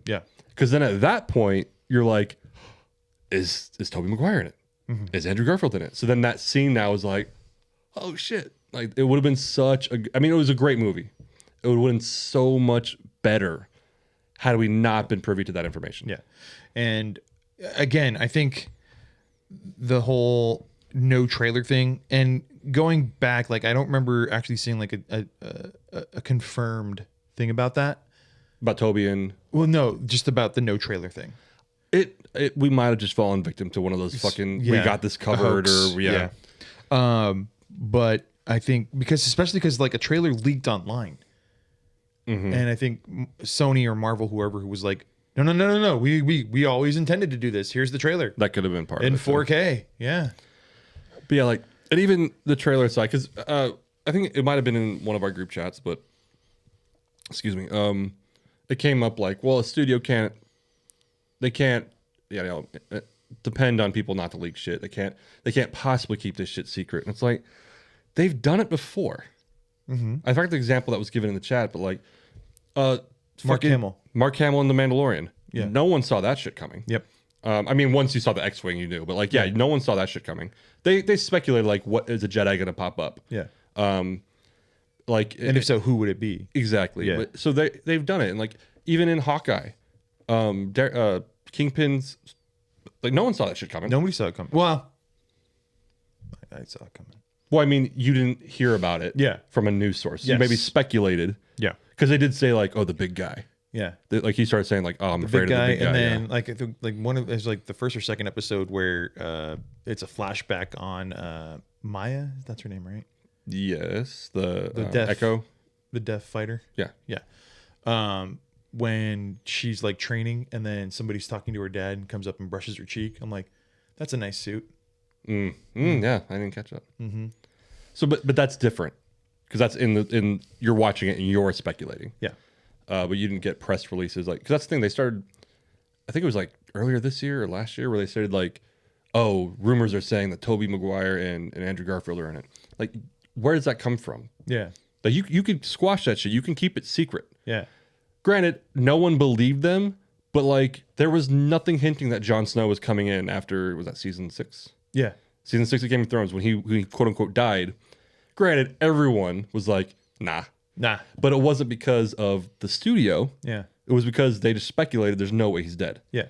Yeah. Because then at that point, you're like, is Tobey Maguire in it? Is Andrew Garfield in it? So then that scene now is like, oh shit. Like, it would have been it was a great movie. It would have been so much better had we not been privy to that information. Yeah. And again, I think the whole no trailer thing, and going back, like, I don't remember actually seeing like a confirmed thing about that. About Toby and... Well, no, just about the no trailer thing. We might have just fallen victim to one of those fucking, we got this covered, or but I think especially because like a trailer leaked online, and I think Sony or Marvel, whoever, who was like, no, we always intended to do this. Here's the trailer. That could have been part in of it. 4K. Yeah. But yeah, like, and even the trailer side, because I think it might have been in one of our group chats, but excuse me, it came up like, well, a studio can't depend on people not to leak shit. They can't possibly keep this shit secret. And it's like, they've done it before. I forgot the example that was given in the chat, but like, Mark Hamill. Mark Hamill in The Mandalorian. Yeah. No one saw that shit coming. Yep. I mean, once you saw the X-wing, you knew, but like, yeah, no one saw that shit coming. They speculated like, what is a Jedi gonna pop up? Yeah. Like, And if so, who would it be? exactly. Yeah. But, so they've done it, and like even in Hawkeye, Kingpin's, like no one saw that shit coming. Nobody saw it coming. Well, I saw it coming. Well, I mean, you didn't hear about it. Yeah. From a news source. You Yes. maybe speculated. Yeah. Because they did say like, oh, the big guy. Yeah. Like he started saying like, oh, I'm afraid Big guy, of the big guy. and then yeah. like I think like one of there's like the first or second episode where it's a flashback on Maya. That's her name, right? Yes, the deaf Echo. The deaf fighter. Yeah. Yeah. When she's like training, and then somebody's talking to her dad and comes up and brushes her cheek. I'm like, that's a nice suit. Yeah, I didn't catch that. Mm-hmm. So, but that's different because that's in you're watching it and you're speculating. Yeah. But you didn't get press releases like because that's the thing they started. I think it was like earlier this year or last year where they started like, oh, rumors are saying that Tobey Maguire and Andrew Garfield are in it. Like, where does that come from? Yeah. Like you could squash that shit. You can keep it secret. Yeah. Granted, no one believed them, but like there was nothing hinting that Jon Snow was coming in after was that season 6? Yeah. Season 6 of Game of Thrones when he quote unquote died. Granted, everyone was like, nah. But it wasn't because of the studio. Yeah. It was because they just speculated there's no way he's dead. Yeah.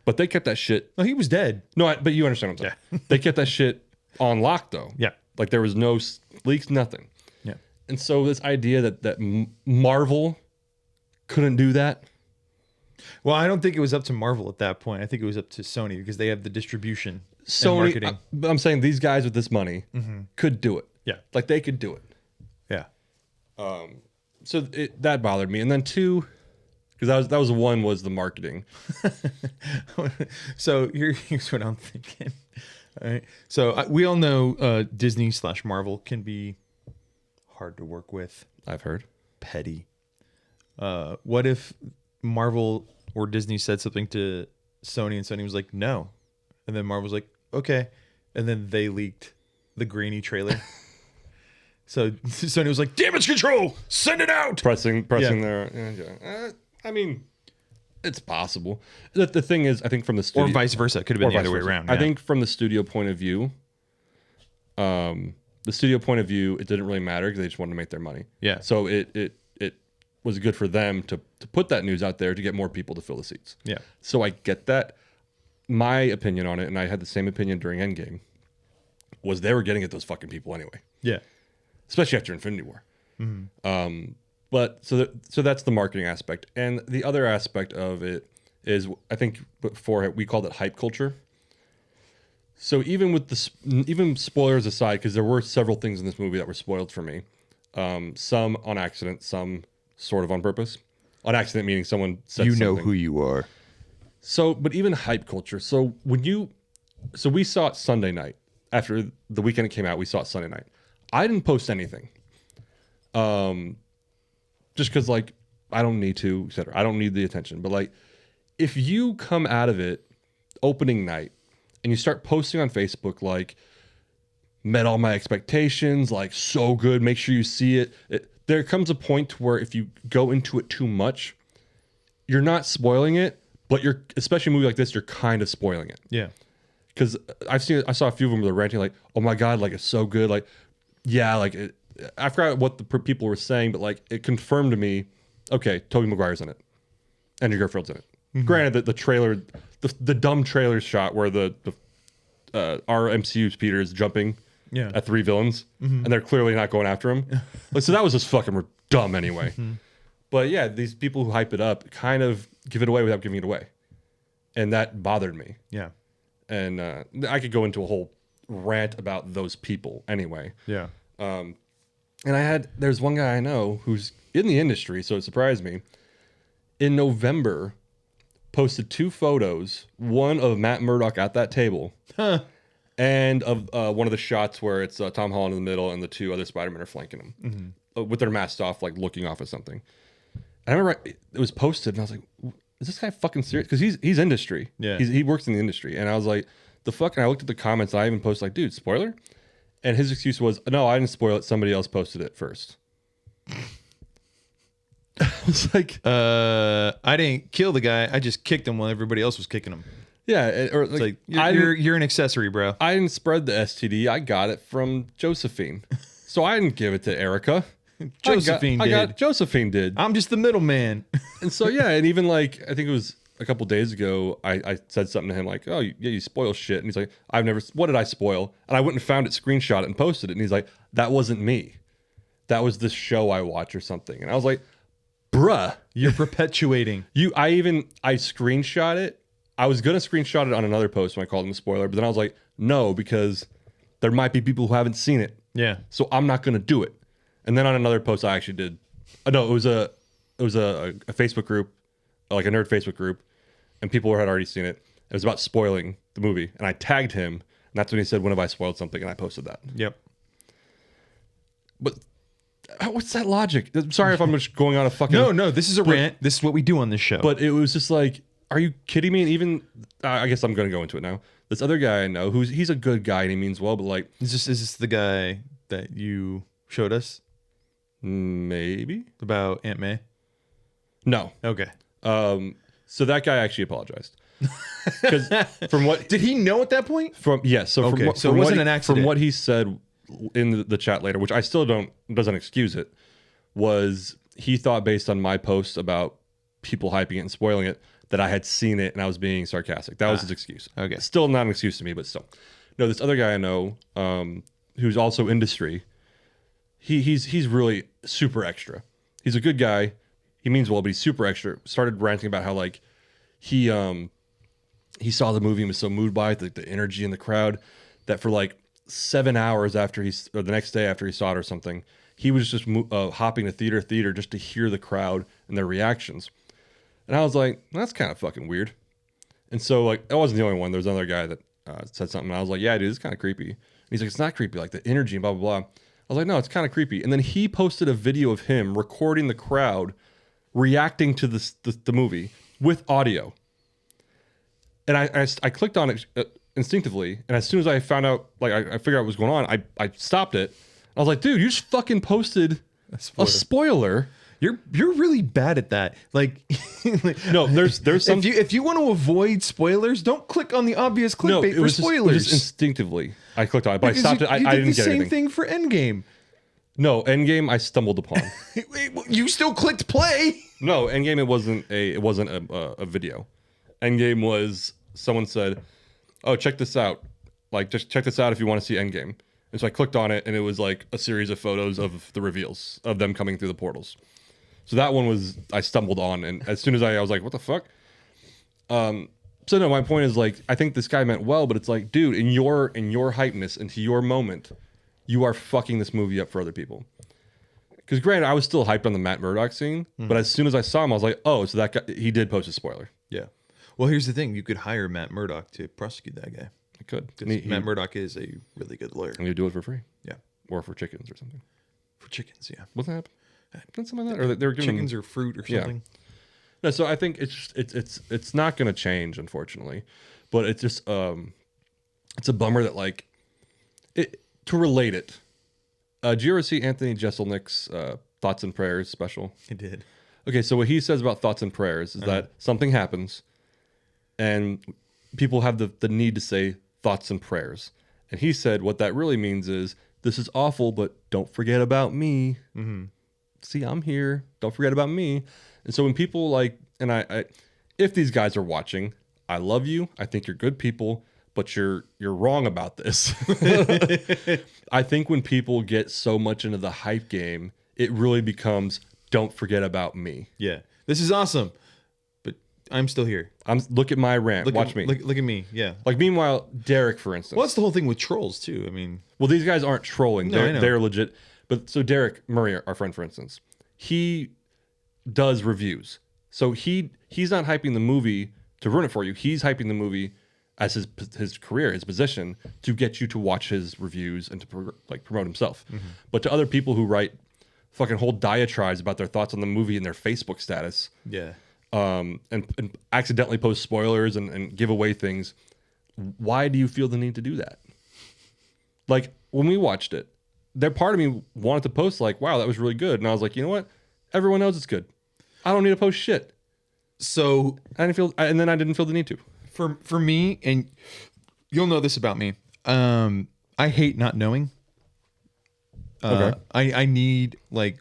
But they kept that shit. No, he was dead. No, but you understand what I'm saying. They kept that shit on lock though. Yeah. Like there was no leaks, nothing. Yeah. And so this idea that Marvel couldn't do that. Well, I don't think it was up to Marvel at that point. I think it was up to Sony because they have the distribution and Sony, marketing. but I'm saying these guys with this money could do it. Yeah. Like they could do it. Yeah. So that bothered me. And then 2, because that was one was the marketing. So here's what I'm thinking. All right. So we all know Disney/Marvel can be hard to work with. I've heard. Petty. What if Marvel or Disney said something to Sony and Sony was like, no. And then Marvel was like, okay. And then they leaked the Granny trailer. So Sony was like, damage control, send it out. Pressing their. I mean, it's possible. The thing is, I think from the studio. Or vice versa. It could have been the other way around. I yeah. think from the studio point of view, it didn't really matter because they just wanted to make their money. Yeah. So it was good for them to put that news out there to get more people to fill the seats. Yeah. So I get that. My opinion on it, and I had the same opinion during Endgame, was they were getting at those fucking people anyway. Yeah. Especially after Infinity War. But so that's the marketing aspect. And the other aspect of it is, I think before we called it hype culture. So even with even spoilers aside, because there were several things in this movie that were spoiled for me. Some on accident, some sort of on purpose. On accident meaning someone said something. You know who you are. So, but even hype culture. So we saw it Sunday night. After the weekend it came out, we saw it Sunday night. I didn't post anything. Just because, like, I don't need to, etc. I don't need the attention. But, like, if you come out of it opening night and you start posting on Facebook, like, met all my expectations, like, so good, make sure you see it. There comes a point where if you go into it too much, you're not spoiling it, but you're, especially a movie like this, you're kind of spoiling it. Yeah. Because I saw a few of them where they're ranting, like, oh my God, like, it's so good. Like, yeah, like, I forgot what the people were saying, but like it confirmed to me, okay, Tobey Maguire's in it, Andrew Garfield's in it. Granted that the trailer, the dumb trailer shot where our MCU's Peter is jumping at 3 villains and they're clearly not going after him. Like, so that was just fucking dumb anyway. But yeah, these people who hype it up kind of give it away without giving it away, and that bothered me. Yeah. And I could go into a whole rant about those people anyway. Yeah. And there's one guy I know who's in the industry, so it surprised me. In November, posted 2 photos, one of Matt Murdock at that table, and of one of the shots where it's Tom Holland in the middle and the 2 other Spider-Men are flanking him with their masks off, like looking off at something. And I remember it was posted, and I was like, "Is this guy fucking serious?" Because he's industry. Yeah, he works in the industry, and I was like, "The fuck?" And I looked at the comments. And I even posted like, "Dude, spoiler." And his excuse was, no, I didn't spoil it. Somebody else posted it first. It's like, I didn't kill the guy. I just kicked him while everybody else was kicking him. yeah, or It's like I you're an accessory, bro. I didn't spread the STD. I got it from Josephine. So I didn't give it to Erica. Josephine Josephine did. I'm just the middleman. And so, yeah, and even like, I think it was a couple days ago, I said something to him like, oh, yeah, you spoil shit. And he's like, what did I spoil? And I went and found it, screenshot it, and posted it. And he's like, that wasn't me. That was this show I watch or something. And I was like, bruh. You're perpetuating. I screenshot it. I was going to screenshot it on another post when I called him a spoiler. But then I was like, no, because there might be people who haven't seen it. Yeah. So I'm not going to do it. And then on another post, I actually did. No, it was a Facebook group, like a nerd Facebook group, and people had already seen it. It was about spoiling the movie, and I tagged him, and that's when he said, "When have I spoiled something?" And I posted that. Yep. But what's that logic? I'm sorry if I'm just going on a fucking No. This is a rant. This is what we do on this show. But it was just like, are you kidding me? And even I guess I'm going to go into it now. This other guy I know, he's a good guy and he means well, but like, is this the guy that you showed us? Maybe About Aunt May? No. Okay. So that guy actually apologized. Because from what did he know at that point? So Okay, from so it wasn't an accident. From what he said in the chat later, which I still doesn't excuse it, was he thought based on my post about people hyping it and spoiling it that I had seen it and I was being sarcastic. That was his excuse. Okay. Still not an excuse to me, but still. No, this other guy I know, who's also industry. He's really super extra. He's a good guy. He means well, but he's super extra. Started ranting about how like he saw the movie and was so moved by it, the energy in the crowd, that for like 7 hours after or the next day after he saw it or something, he was just hopping to theater just to hear the crowd and their reactions. And I was like, that's kind of fucking weird. And so like I wasn't the only one. There was another guy that said something. And I was like, yeah, dude, it's kind of creepy. And he's like, it's not creepy. Like the energy and blah blah blah. I was like, no, it's kind of creepy. And then he posted a video of him recording the crowd reacting to the movie with audio. And I clicked on it instinctively. And as soon as I found out, like I figured out what was going on, I stopped it. I was like, dude, you just fucking posted a spoiler. You're really bad at that. Like, no, there's some. If you want to avoid spoilers, don't click on the obvious clickbait for spoilers. Just instinctively, I clicked on it, but I stopped it. I didn't get anything. The same thing for Endgame. No, Endgame I stumbled upon. You still clicked play. No, Endgame it wasn't a video. Endgame was someone said, "Oh, check this out. Like, just check this out if you want to see Endgame." And so I clicked on it, and it was like a series of photos of the reveals of them coming through the portals. So that one I stumbled on, and as soon as I was like, what the fuck? So no, my point is like, I think this guy meant well, but it's like, dude, in your hypeness, into your moment, you are fucking this movie up for other people. Because granted, I was still hyped on the Matt Murdock scene, but as soon as I saw him, I was like, oh, so that guy, he did post a spoiler. Yeah. Well, here's the thing. You could hire Matt Murdock to prosecute that guy. I could. Matt Murdock is a really good lawyer. And you do it for free. Yeah. Or for chickens or something. For chickens, yeah. Wasn't that happen? Something like that? Or they were giving chickens or fruit or something. Yeah. No, so I think it's not going to change, unfortunately. But it's just it's a bummer that like to relate it. Did you ever see Anthony Jeselnik's Thoughts and Prayers special? I did. Okay, so what he says about thoughts and prayers is that something happens, and people have the need to say thoughts and prayers. And he said what that really means is, this is awful, but don't forget about me. Mm-hmm. See, I'm here. Don't forget about me. And so when people like, and I, if these guys are watching, I love you. I think you're good people, but you're wrong about this. I think when people get so much into the hype game, it really becomes, don't forget about me. Yeah. This is awesome, but I'm still here. Look at my rant. Watch me. Look at me. Yeah. Like meanwhile, Derek, for instance. Well, that's the whole thing with trolls too. I mean, well, these guys aren't trolling. No, I know. They're legit. But so Derek Murray, our friend, for instance, he does reviews. So he's not hyping the movie to ruin it for you. He's hyping the movie as his career, his position, to get you to watch his reviews and to promote himself. Mm-hmm. But to other people who write fucking whole diatribes about their thoughts on the movie in their Facebook status, yeah, and accidentally post spoilers and give away things, why do you feel the need to do that? Like when we watched it, there part of me wanted to post like, wow, that was really good. And I was like, you know what? Everyone knows it's good. I don't need to post shit. So I didn't feel the need to. For me, and you'll know this about me. I hate not knowing. Okay. I need like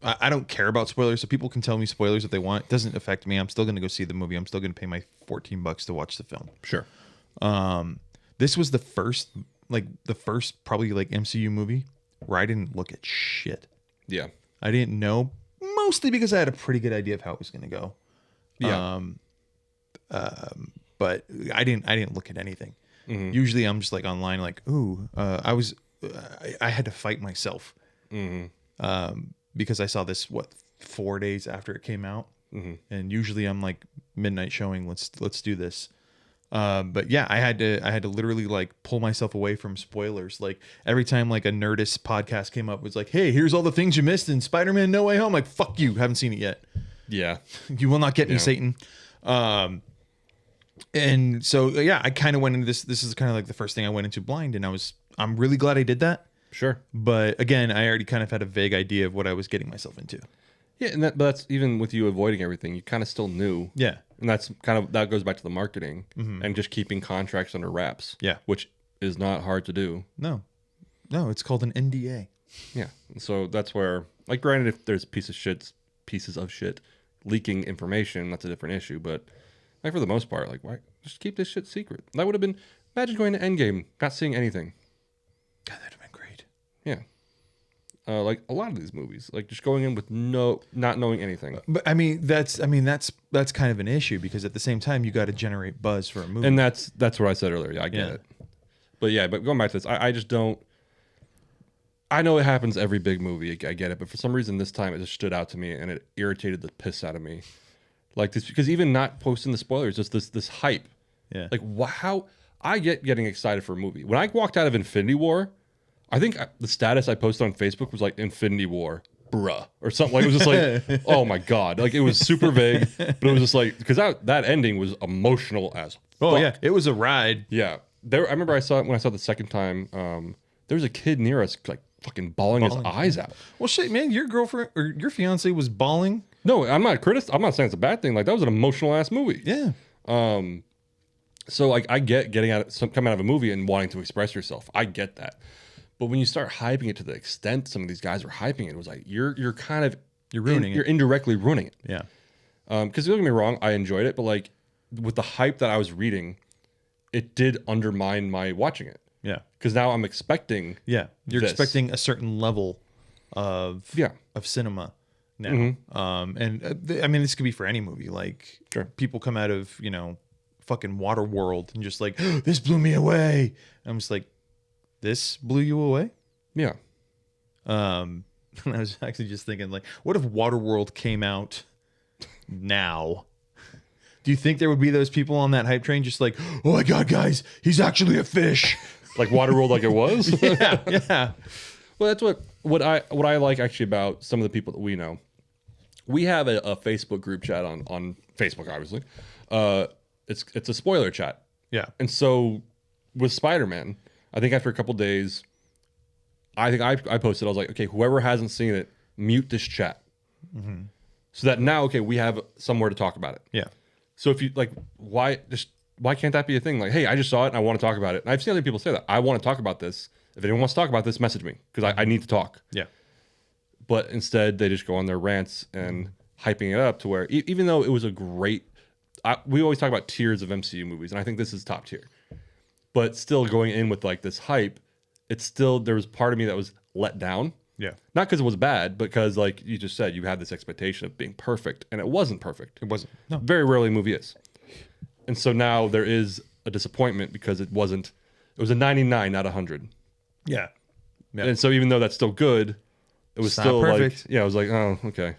I don't care about spoilers, so people can tell me spoilers if they want. It doesn't affect me. I'm still going to go see the movie. I'm still going to pay my $14 to watch the film. Sure. This was the first probably like MCU movie where I didn't look at shit. Yeah. I didn't know, mostly because I had a pretty good idea of how it was going to go. Yeah. But I didn't look at anything. Mm-hmm. Usually I'm just like online, like, ooh, I had to fight myself. Mm-hmm. Because I saw this 4 days after it came out, Mm-hmm. and usually I'm like midnight showing. Let's do this. But yeah, I had to literally like pull myself away from spoilers. Like every time like a Nerdist podcast came up, it was like, hey, here's all the things you missed in Spider-Man No Way Home. Like, fuck you, haven't seen it yet. Yeah. You will not get me, Satan. And so yeah, I kind of went into this. This is kind of like the first thing I went into blind, and I'm really glad I did that. Sure. But again, I already kind of had a vague idea of what I was getting myself into. Yeah, and but that's even with you avoiding everything, you kind of still knew. Yeah. And that goes back to the marketing and just keeping contracts under wraps. Yeah. Which is not hard to do. No, it's called an NDA. Yeah. So that's where, like, granted, if there's pieces of shit leaking information, that's a different issue. But like for the most part, like, why just keep this shit secret? That would have been, imagine going to Endgame, not seeing anything. God, that'd have been great. Yeah. Like a lot of these movies, like just going in with not knowing anything. But I mean, that's kind of an issue because at the same time, you got to generate buzz for a movie. And that's what I said earlier. Yeah, I get it. But going back to this, I just don't. I know it happens every big movie. I get it, but for some reason this time it just stood out to me and it irritated the piss out of me. Like this, because even not posting the spoilers, just this hype. Yeah. Like how I getting excited for a movie. When I walked out of Infinity War, I think the status I posted on Facebook was like Infinity War, bruh, or something. Like it was just like, oh my god, like it was super vague, but it was just like because that ending was emotional as. Oh fuck. yeah, it was a ride. Yeah, I remember I saw it when I saw it the second time. There was a kid near us like fucking bawling his eyes out. Well, shit, man, your girlfriend or your fiance was bawling. No, I'm not saying it's a bad thing. Like that was an emotional ass movie. Yeah. So like I get coming out of a movie and wanting to express yourself. I get that. But when you start hyping it to the extent some of these guys were hyping it was like you're ruining it. You're indirectly ruining it. Yeah. Because don't get me wrong, I enjoyed it, but like with the hype that I was reading, it did undermine my watching it. Yeah. Because now I'm expecting. Yeah. You're expecting a certain level of cinema now. Mm-hmm. I mean, this could be for any movie. Like people come out of fucking Waterworld and just like this blew me away. I'm just like. This blew you away? Yeah. And I was actually just thinking, like, what if Waterworld came out now? Do you think there would be those people on that hype train just like, oh my God, guys, he's actually a fish? Like Waterworld like it was? Yeah. Well, that's what I like actually about some of the people that we know. We have a Facebook group chat on Facebook, obviously. It's a spoiler chat. Yeah. And so with Spider-Man, I think after a couple days, I think I posted, I was like, okay, whoever hasn't seen it, mute this chat. Mm-hmm. So that now, okay, we have somewhere to talk about it. Yeah. So if you like, why can't that be a thing? Like, hey, I just saw it and I want to talk about it. And I've seen other people say that. I want to talk about this. If anyone wants to talk about this, message me because I need to talk. Yeah. But instead, they just go on their rants and hyping it up to where even though it was a great, we always talk about tiers of MCU movies, and I think this is top tier. But still going in with like this hype, there was part of me that was let down. Yeah. Not because it was bad, but because like you just said, you had this expectation of being perfect, and it wasn't perfect. It wasn't. No. Very rarely a movie is. And so now there is a disappointment because it was a 99, not 100. Yeah. And so even though that's still good, it was still perfect. Like, I was like, oh, okay.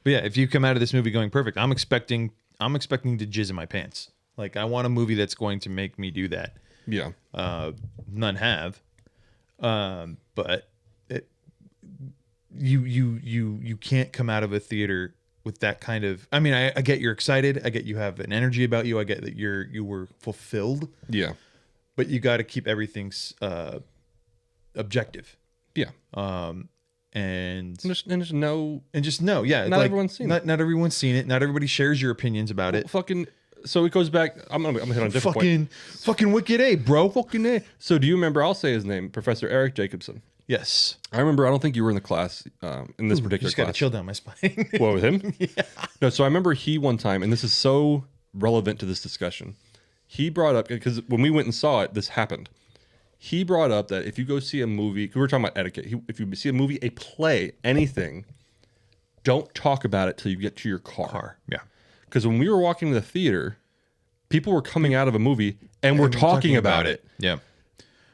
But yeah, if you come out of this movie going perfect, I'm expecting to jizz in my pants. Like I want a movie that's going to make me do that. Yeah. None have. But you can't come out of a theater with that kind of. I mean, I get you're excited. I get you have an energy about you. I get that you were fulfilled. Yeah. But you got to keep everything objective. Yeah. And just know. And just know, yeah. Not everyone's seen it. Not everyone's seen it. Not everybody shares your opinions about it. Fucking. So it goes back. I'm gonna hit on a different point. Fucking wicked A, bro. Fucking A. So do you remember? I'll say his name, Professor Eric Jacobson. Yes. I remember. I don't think you were in the class in this particular just got to class. chill down my spine. What, with him? Yeah. No. So I remember he one time, and this is so relevant to this discussion. He brought up, because when we went and saw it, this happened. He brought up that if you go see a movie, because we were talking about etiquette, if you see a movie, a play, anything, don't talk about it till you get to your car. Yeah. Because when we were walking to the theater, people were coming out of a movie and we're talking about it. Yeah.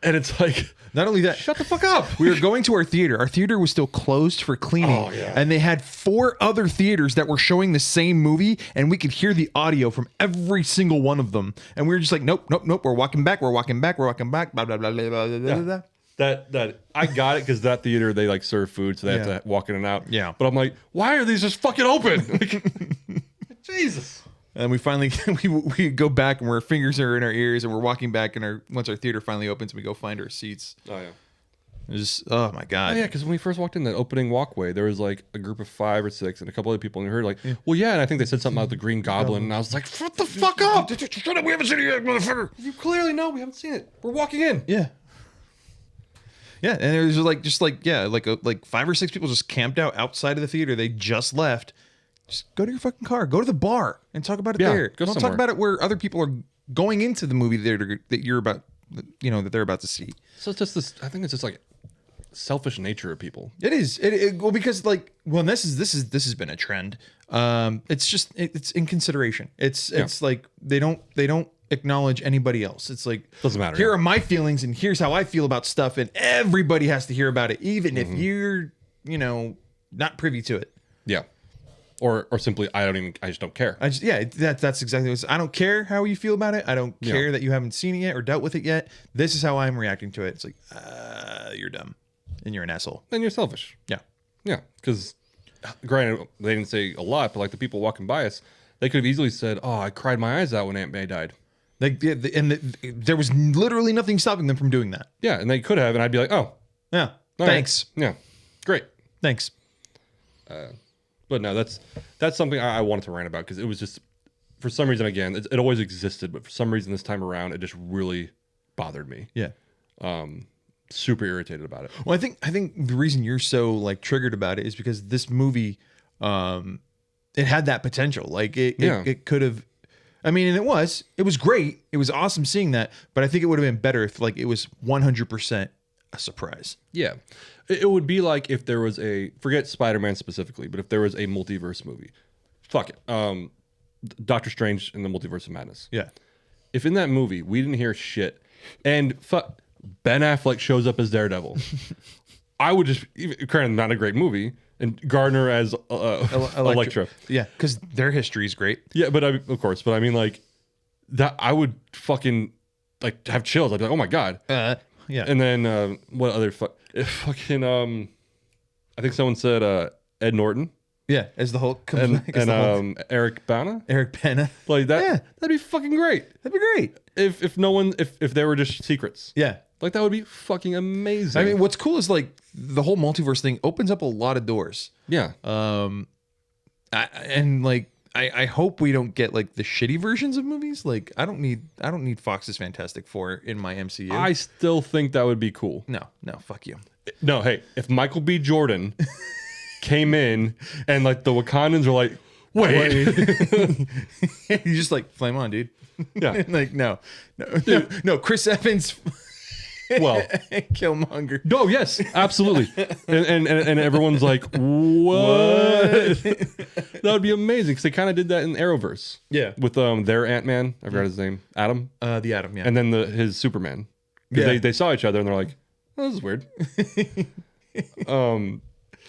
And it's like, not only that, shut the fuck up. We were going to our theater. Our theater was still closed for cleaning. Oh, yeah. And they had 4 other theaters that were showing the same movie, and we could hear the audio from every single one of them. And we were just like, nope. We're walking back. Blah, blah, blah, blah, blah. That I got it because that theater, they like serve food, so they have to walk in and out. Yeah. But I'm like, why are these just fucking open? Like, Jesus. And we finally we go back, and our fingers are in our ears, and we're walking back, and once our theater finally opens, we go find our seats. Oh yeah. It's just, oh my god. Oh yeah, because when we first walked in that opening walkway, there was like a group of 5 or 6 and a couple other people, and we heard like, well, yeah, and I think they said something about the Green Goblin, and I was like, shut the fuck up! Shut up! We haven't seen it yet, motherfucker. You clearly know we haven't seen it. We're walking in. Yeah. Yeah, and there was like 5 or 6 people just camped outside of the theater. They just left. Just go to your fucking car. Go to the bar and talk about it there. Go Don't somewhere. talk about it where other people are going into the movie theater that you're about, that they're about to see. So it's just this. I think it's just like selfish nature of people. It is. Well, because this has been a trend. It's inconsideration. It's like they don't acknowledge anybody else. It's like, doesn't matter. Here are my feelings, and here's how I feel about stuff, and everybody has to hear about it, even if you're not privy to it. Yeah. Or simply, I just don't care. That's exactly what it is. I don't care how you feel about it. I don't care that you haven't seen it yet or dealt with it yet. This is how I'm reacting to it. It's like, you're dumb and you're an asshole. And you're selfish. Yeah. Yeah. Because, granted, they didn't say a lot, but like the people walking by us, they could have easily said, oh, I cried my eyes out when Aunt May died. There was literally nothing stopping them from doing that. Yeah. And they could have. And I'd be like, oh. Yeah. Thanks. Right. Yeah. Great. Thanks. But no, that's something I wanted to rant about, because it was just, for some reason, again, it always existed, but for some reason this time around, it just really bothered me. Yeah. Super irritated about it. Well, I think the reason you're so like triggered about it is because this movie, it had that potential. Like it could have, I mean, and it was great. It was awesome seeing that, but I think it would have been better if like it was 100% a surprise. Yeah. It would be like if there was forget Spider-Man specifically, but if there was a multiverse movie. Fuck it. Doctor Strange and the Multiverse of Madness. Yeah. If in that movie we didn't hear shit, and Ben Affleck shows up as Daredevil, I would just, granted, not a great movie, and Gardner as Elektra. Yeah, because their history is great. Yeah, but of course. But I mean, like, that I would fucking like have chills. I'd be like, oh my God. Yeah. And then what other fucking I think someone said Ed Norton. Yeah, as the Hulk. And Eric Bana. Eric Bana. Like that. Yeah. That'd be fucking great. That'd be great. If no one, if they were just secrets. Yeah. Like that would be fucking amazing. I mean, what's cool is like the whole multiverse thing opens up a lot of doors. Yeah. I hope we don't get like the shitty versions of movies. Like I don't need Fox's Fantastic Four in my MCU. I still think that would be cool. No, fuck you. No, hey, if Michael B. Jordan came in and like the Wakandans were like, wait. You just like flame on, dude. Yeah. Like no, Chris Evans. Well, Killmonger. No, yes, absolutely. And everyone's like, what? That would be amazing, because they kind of did that in Arrowverse. Yeah. With their Ant-Man, I forgot his name, Adam. The Atom, yeah. And then his Superman. Because they saw each other and they're like, oh, this is weird.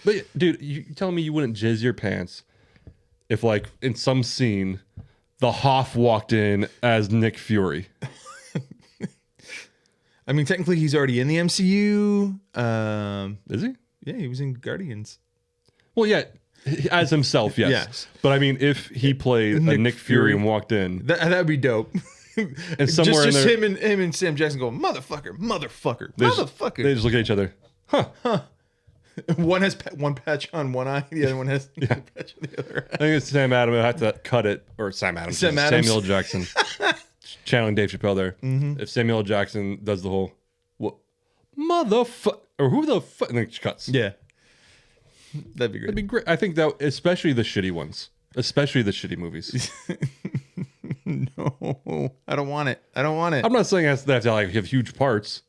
But dude, you telling me you wouldn't jizz your pants if like in some scene the Hoff walked in as Nick Fury? I mean, technically, he's already in the MCU. Is he? Yeah, he was in Guardians. Well, yeah, as himself, yes. Yes. But I mean, if he played a Nick Fury and walked in, that'd be dope. And somewhere just in there, him and Sam Jackson go, motherfucker. They just look at each other. One has one patch on one eye, the other one has a patch on the other eye. I think it's Sam Adams. I have to cut it, or Sam Adams. Samuel L. Jackson, channeling Dave Chappelle there. If Samuel L. Jackson does the whole, what, motherfucker, or who the fuck, and then it cuts. Yeah, that'd be great. That'd be great. I think that, especially the shitty ones, especially the shitty movies. No, I don't want it. I'm not saying they have to like have huge parts,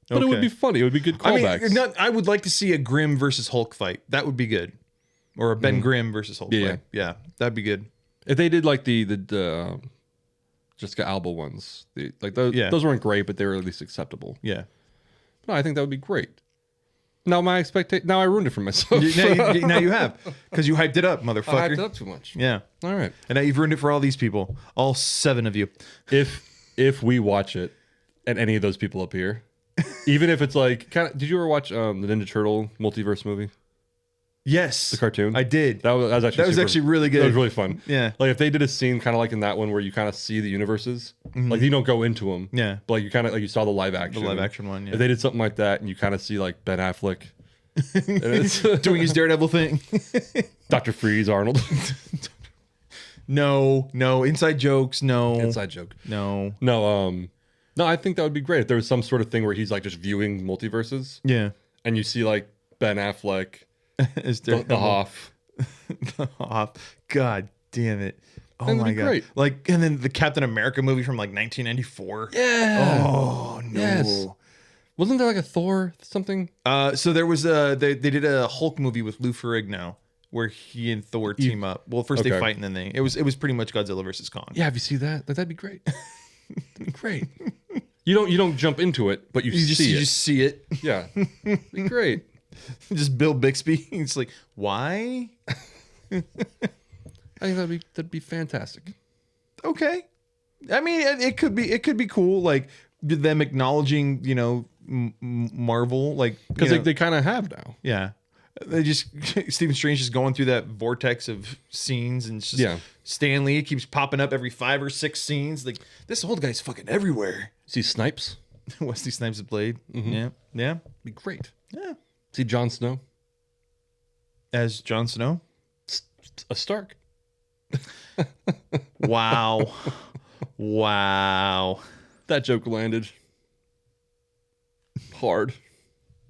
but it would be funny. It would be good callbacks. I mean, I would like to see a Grimm versus Hulk fight. That would be good. Or a Ben Grimm versus Hulk fight. Yeah, that'd be good. If they did like the Jessica Alba ones, those weren't great, but they were at least acceptable. Yeah. No, I think that would be great. Now now I ruined it for myself. Now you have, because you hyped it up, motherfucker. I hyped it up too much. Yeah. All right. And now you've ruined it for all these people, all 7 of you. If we watch it, and any of those people appear, even if it's like did you ever watch the Ninja Turtle multiverse movie? Yes, the cartoon. I did. That was actually really good. That was really fun. Yeah. Like if they did a scene kind of like in that one where you kind of see the universes, like you don't go into them. Yeah. But like you kind of like you saw the live action. The live action one. Yeah. If they did something like that, and you kind of see like Ben Affleck doing his Daredevil thing, Dr. Freeze, Arnold. No inside jokes. No inside joke. No. No, I think that would be great if there was some sort of thing where he's like just viewing multiverses. Yeah. And you see like Ben Affleck, the Hoff. The Hoff. God damn it. Oh That'd my be God. Great. Like, and then the Captain America movie from like 1994. Yeah. Oh no. Yes. Wasn't there like a Thor something? So there was they did a Hulk movie with Lou Ferrigno where he and Thor team up. Well, first they fight and then it was pretty much Godzilla versus Kong. Yeah, have you seen that? That'd be great. That'd be great. You don't jump into it, but you just see it. Yeah. It'd be great. Just Bill Bixby. It's like, why? I think that'd be fantastic. Okay. I mean, it could be cool. Like them acknowledging, Marvel, like because they kind of have now. Yeah. They just Stephen Strange just going through that vortex of scenes, and it's just Stan Lee keeps popping up every 5 or 6 scenes. Like this old guy's fucking everywhere. See Snipes, Wesley Snipes' Blade. Yeah, be great. Yeah. See Jon Snow as Jon Snow, a Stark. Wow. That joke landed hard.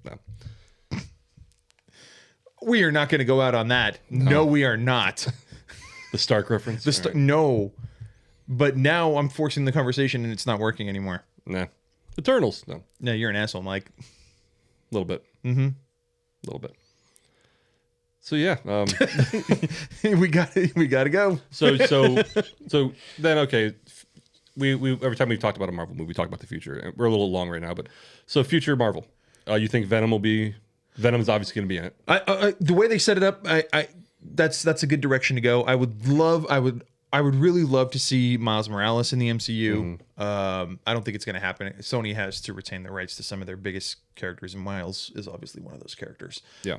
No. We are not going to go out on that. No, we are not. The Stark reference? No. But now I'm forcing the conversation and it's not working anymore. Nah. Eternals? No. No, you're an asshole, Mike. A little bit. Mm-hmm. A little bit. So yeah. we got to go. So then, okay. We every time we've talked about a Marvel movie, we talk about the future. We're a little long right now, but so future Marvel. You think Venom's obviously going to be in it. The way they set it up, that's a good direction to go. I would really love to see Miles Morales in the MCU. I don't think it's going to happen. Sony has to retain the rights to some of their biggest characters, and Miles is obviously one of those characters. Yeah.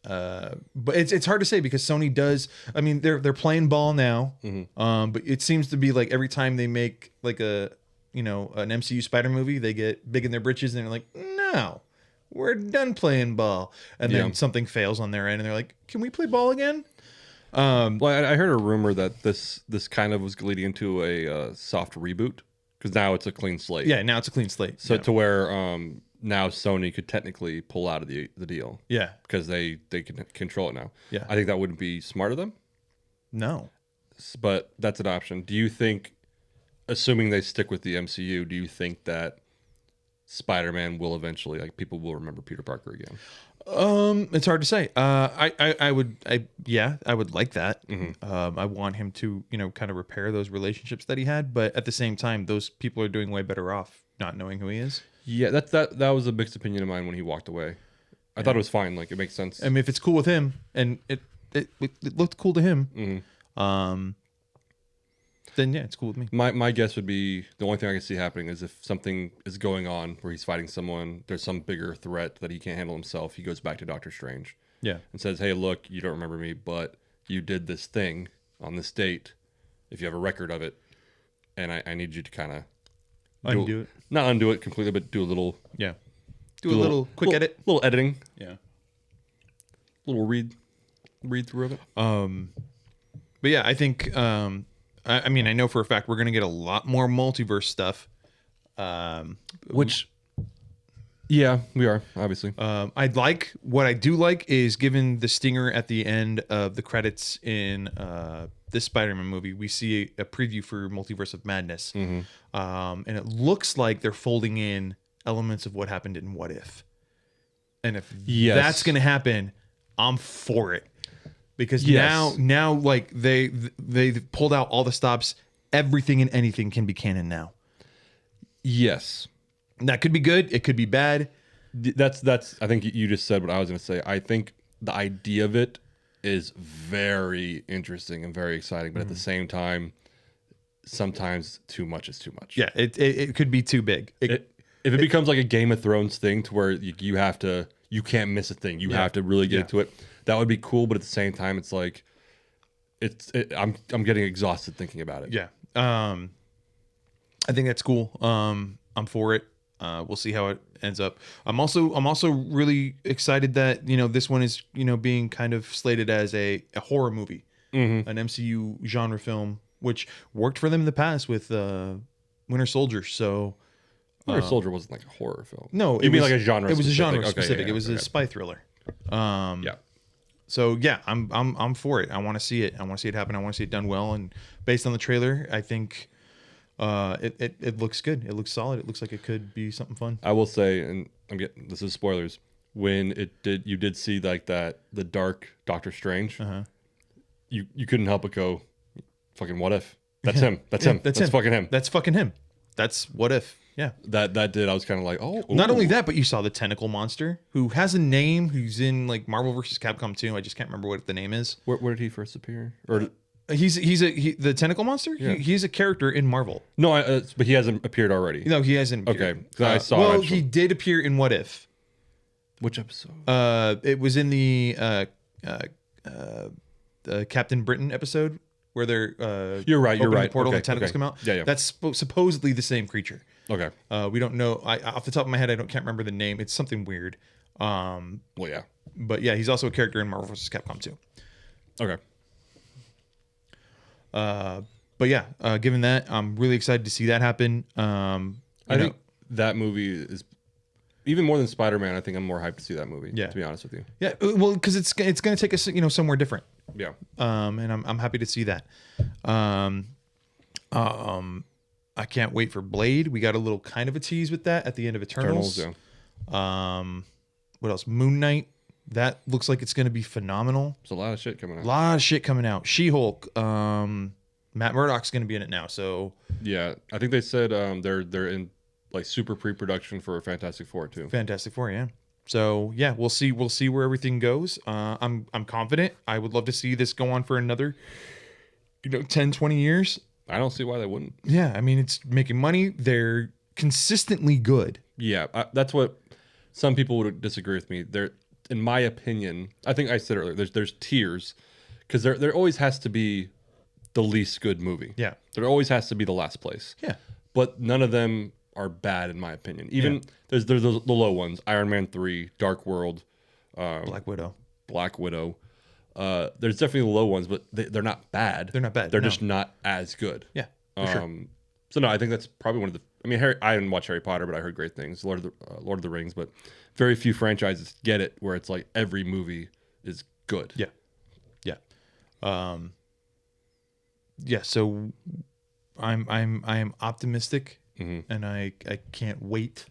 But it's hard to say because Sony does. I mean, they're playing ball now. But it seems to be like every time they make like an MCU Spider movie, they get big in their britches and they're like, no. We're done playing ball, and then something fails on their end, and they're like, "Can we play ball again?" Well, I heard a rumor that this kind of was leading into a soft reboot because now it's a clean slate. Yeah, now it's a clean slate. So to where now Sony could technically pull out of the deal. Yeah, because they can control it now. Yeah, I think that wouldn't be smart of them. No, but that's an option. Do you think, assuming they stick with the MCU, do you think that Spider-Man will eventually, like, people will remember Peter Parker again? It's hard to say. I would like that. I want him to, kind of repair those relationships that he had, but at the same time, those people are doing way better off not knowing who he is. Yeah, that was a mixed opinion of mine when he walked away. I thought it was fine. Like, it makes sense. I mean, if it's cool with him, and it looked cool to him, then yeah, it's cool with me. My guess would be the only thing I can see happening is if something is going on where he's fighting someone, there's some bigger threat that he can't handle himself. He goes back to Doctor Strange, and says, "Hey, look, you don't remember me, but you did this thing on this date. If you have a record of it, and I need you to kind of undo it, not undo it completely, but do a little Do a little quick edit. Little editing. Yeah. Little read through of it. But yeah, I think I mean, I know for a fact we're gonna get a lot more multiverse stuff. Which, yeah, we are obviously. What I do like is given the stinger at the end of the credits in this Spider-Man movie, we see a preview for Multiverse of Madness, and it looks like they're folding in elements of what happened in What If, and if that's gonna happen, I'm for it. Because now like they pulled out all the stops. Everything and anything can be canon now. Yes. And that could be good. It could be bad. That's I think you just said what I was going to say. I think the idea of it is very interesting and very exciting, but at the same time, sometimes too much is too much. Yeah, it could be too big. If it becomes like a Game of Thrones thing to where you can't miss a thing. You have to really get into it. That would be cool, but at the same time, it's like I'm getting exhausted thinking about it. Yeah. I think that's cool. I'm for it. We'll see how it ends up. I'm also really excited that this one is being kind of slated as a horror movie, an MCU genre film, which worked for them in the past with Winter Soldier. So Winter Soldier wasn't like a horror film. No, you mean like a genre? It was a genre Okay, specific. yeah, it was a spy thriller. Yeah. So yeah, I'm for it. I want to see it. I want to see it happen. I want to see it done well. And based on the trailer, I think it looks good. It looks solid. It looks like it could be something fun. I will say, and this is spoilers. When you did see like the dark Doctor Strange. You couldn't help but go, fucking What If? That's him. That's him. That's fucking him. That's fucking him. That's What If. Yeah. That did. I was kind of like, oh. Not only that, but you saw the tentacle monster who has a name, who's in like Marvel vs. Capcom 2. I just can't remember what the name is. Where did he first appear? Or he's the tentacle monster. Yeah. He's a character in Marvel. No, but he hasn't appeared already. No, he hasn't appeared. Okay, I saw. Well, he did appear in What If. Which episode? It was in the Captain Britain episode where they're you're right. The portal and the tentacles come out. Yeah. That's supposedly the same creature. Okay. We don't know. Off the top of my head, I can't remember the name. It's something weird. Well, yeah. But yeah, he's also a character in Marvel vs. Capcom 2. Okay. But yeah, given that, I'm really excited to see that happen. I think that movie is even more than Spider-Man. I think I'm more hyped to see that movie. Yeah. To be honest with you. Yeah. Well, because it's going to take us somewhere different. Yeah. And I'm happy to see that. I can't wait for Blade. We got a little kind of a tease with that at the end of Eternals. Yeah. What else? Moon Knight. That looks like it's going to be phenomenal. There's a lot of shit coming out. She-Hulk. Matt Murdock's going to be in it now. So yeah, I think they said they're in like super pre-production for Fantastic Four too. Fantastic Four, yeah. So yeah, we'll see where everything goes. I'm confident. I would love to see this go on for another 10, 20 years. I don't see why they wouldn't. Yeah, I mean, it's making money. They're consistently good. Yeah, that's what some people would disagree with me. They're, in my opinion, I think I said earlier, there's tiers, because there always has to be the least good movie. Yeah. There always has to be the last place. Yeah. But none of them are bad, in my opinion. Even there's the low ones. Iron Man 3, Dark World. Black Widow. There's definitely low ones, but they're not bad. They're not bad. They're just not as good. Yeah, for sure. So no, I think that's probably one of the. I mean, I didn't watch Harry Potter, but I heard great things. Lord of the Rings, but very few franchises get it where it's like every movie is good. Yeah, yeah, yeah. So I am optimistic, and I can't wait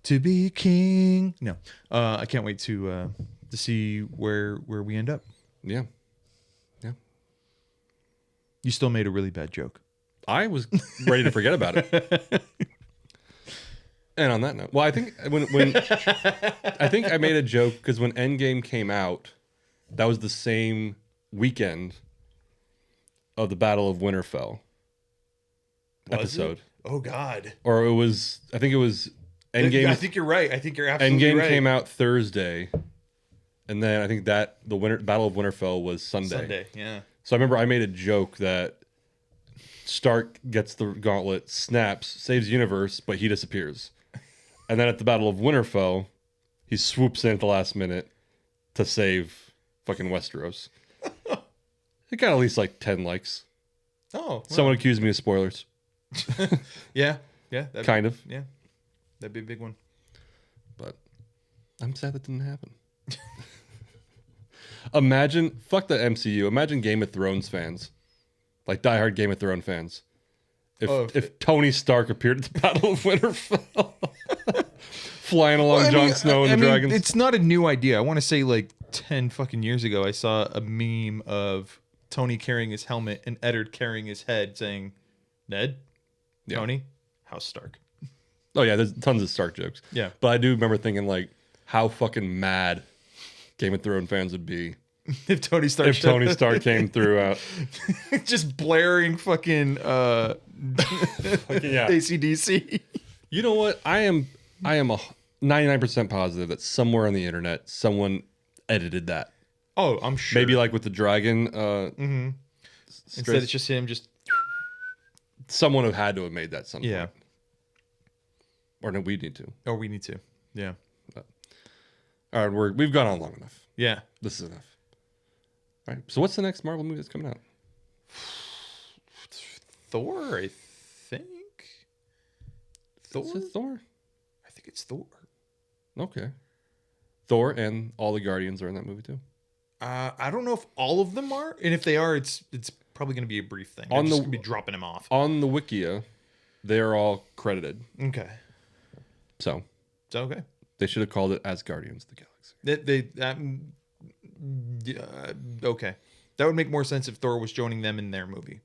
to be king. No, I can't wait to see where we end up. Yeah. You still made a really bad joke. I was ready to forget about it. And on that note, well, I think when I think I made a joke because when Endgame came out, that was the same weekend of the Battle of Winterfell episode. Oh God! Or it was. I think it was Endgame. I think you're right. I think you're absolutely Endgame right. came out Thursday, and then I think that the Battle of Winterfell was Sunday, yeah. So I remember I made a joke that Stark gets the gauntlet, snaps, saves the universe, but he disappears. And then at the Battle of Winterfell, he swoops in at the last minute to save fucking Westeros. It got at least like 10 likes. Oh, well. Someone accused me of spoilers. Yeah. Kind of. Yeah, that'd be a big one. But I'm sad that didn't happen. Imagine, fuck the MCU. Imagine Game of Thrones fans, like diehard Game of Thrones fans. If Tony Stark appeared at the Battle of Winterfell, flying along Jon Snow and the dragons. It's not a new idea. I want to say like 10 fucking years ago, I saw a meme of Tony carrying his helmet and Eddard carrying his head, saying, "Ned, Tony, House Stark." Oh yeah, there's tons of Stark jokes. Yeah, but I do remember thinking like, how fucking mad Game of Thrones fans would be if Tony Stark came through just blaring fucking AC/DC. You know what? I am a 99% positive that somewhere on the internet someone edited that. Oh, I'm sure. Maybe like with the dragon. Instead, it's just him. Just someone who had to have made that some yeah. point. Or no, we need to. Or we need to. Yeah. But, all right, we've gone on long enough. Yeah. This is enough. All right. So what's the next Marvel movie that's coming out? Thor, I think. Thor? Is it Thor? I think it's Thor. Okay. Thor and all the Guardians are in that movie too. I don't know if all of them are, and if they are, it's probably going to be a brief thing. I'm just going to be dropping them off. On the Wikia, they're all credited. Okay. So okay. They should have called it As Guardians of the Galaxy. Okay. That would make more sense if Thor was joining them in their movie.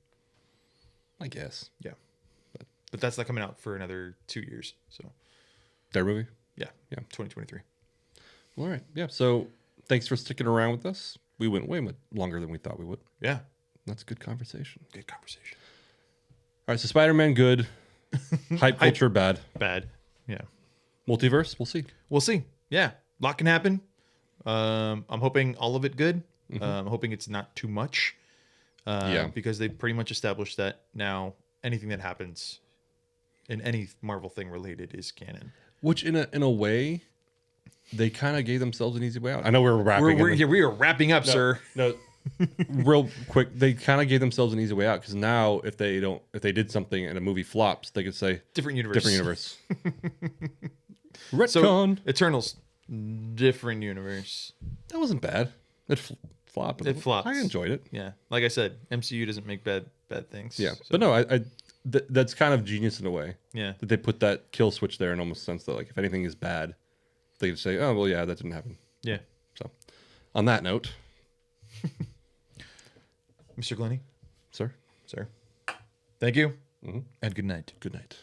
I guess. Yeah. But that's not coming out for another 2 years. So their movie? Yeah. 2023. All right. Yeah. So thanks for sticking around with us. We went way much longer than we thought we would. Yeah. That's good conversation. Good conversation. All right. So Spider-Man, good. Hype culture, bad. Bad. Yeah. Multiverse, we'll see. We'll see. Yeah. A lot can happen. I'm hoping all of it good. I'm hoping it's not too much. Because they pretty much established that now anything that happens in any Marvel thing related is canon. Which in a way, they kind of gave themselves an easy way out. I know we're wrapping. We are wrapping up, sir. No, real quick. They kind of gave themselves an easy way out because now if they did something and a movie flops, they could say different universe. Retcon. So, Eternals, different universe. That wasn't bad. It flopped. It flopped. I enjoyed it. Yeah, like I said, MCU doesn't make bad things. Yeah, so. but no, that's kind of genius in a way. Yeah, that they put that kill switch there in almost sense that like if anything is bad, they could say, oh well, yeah, that didn't happen. Yeah. So, on that note, Mr. Glennie, sir, thank you, and good night. Good night.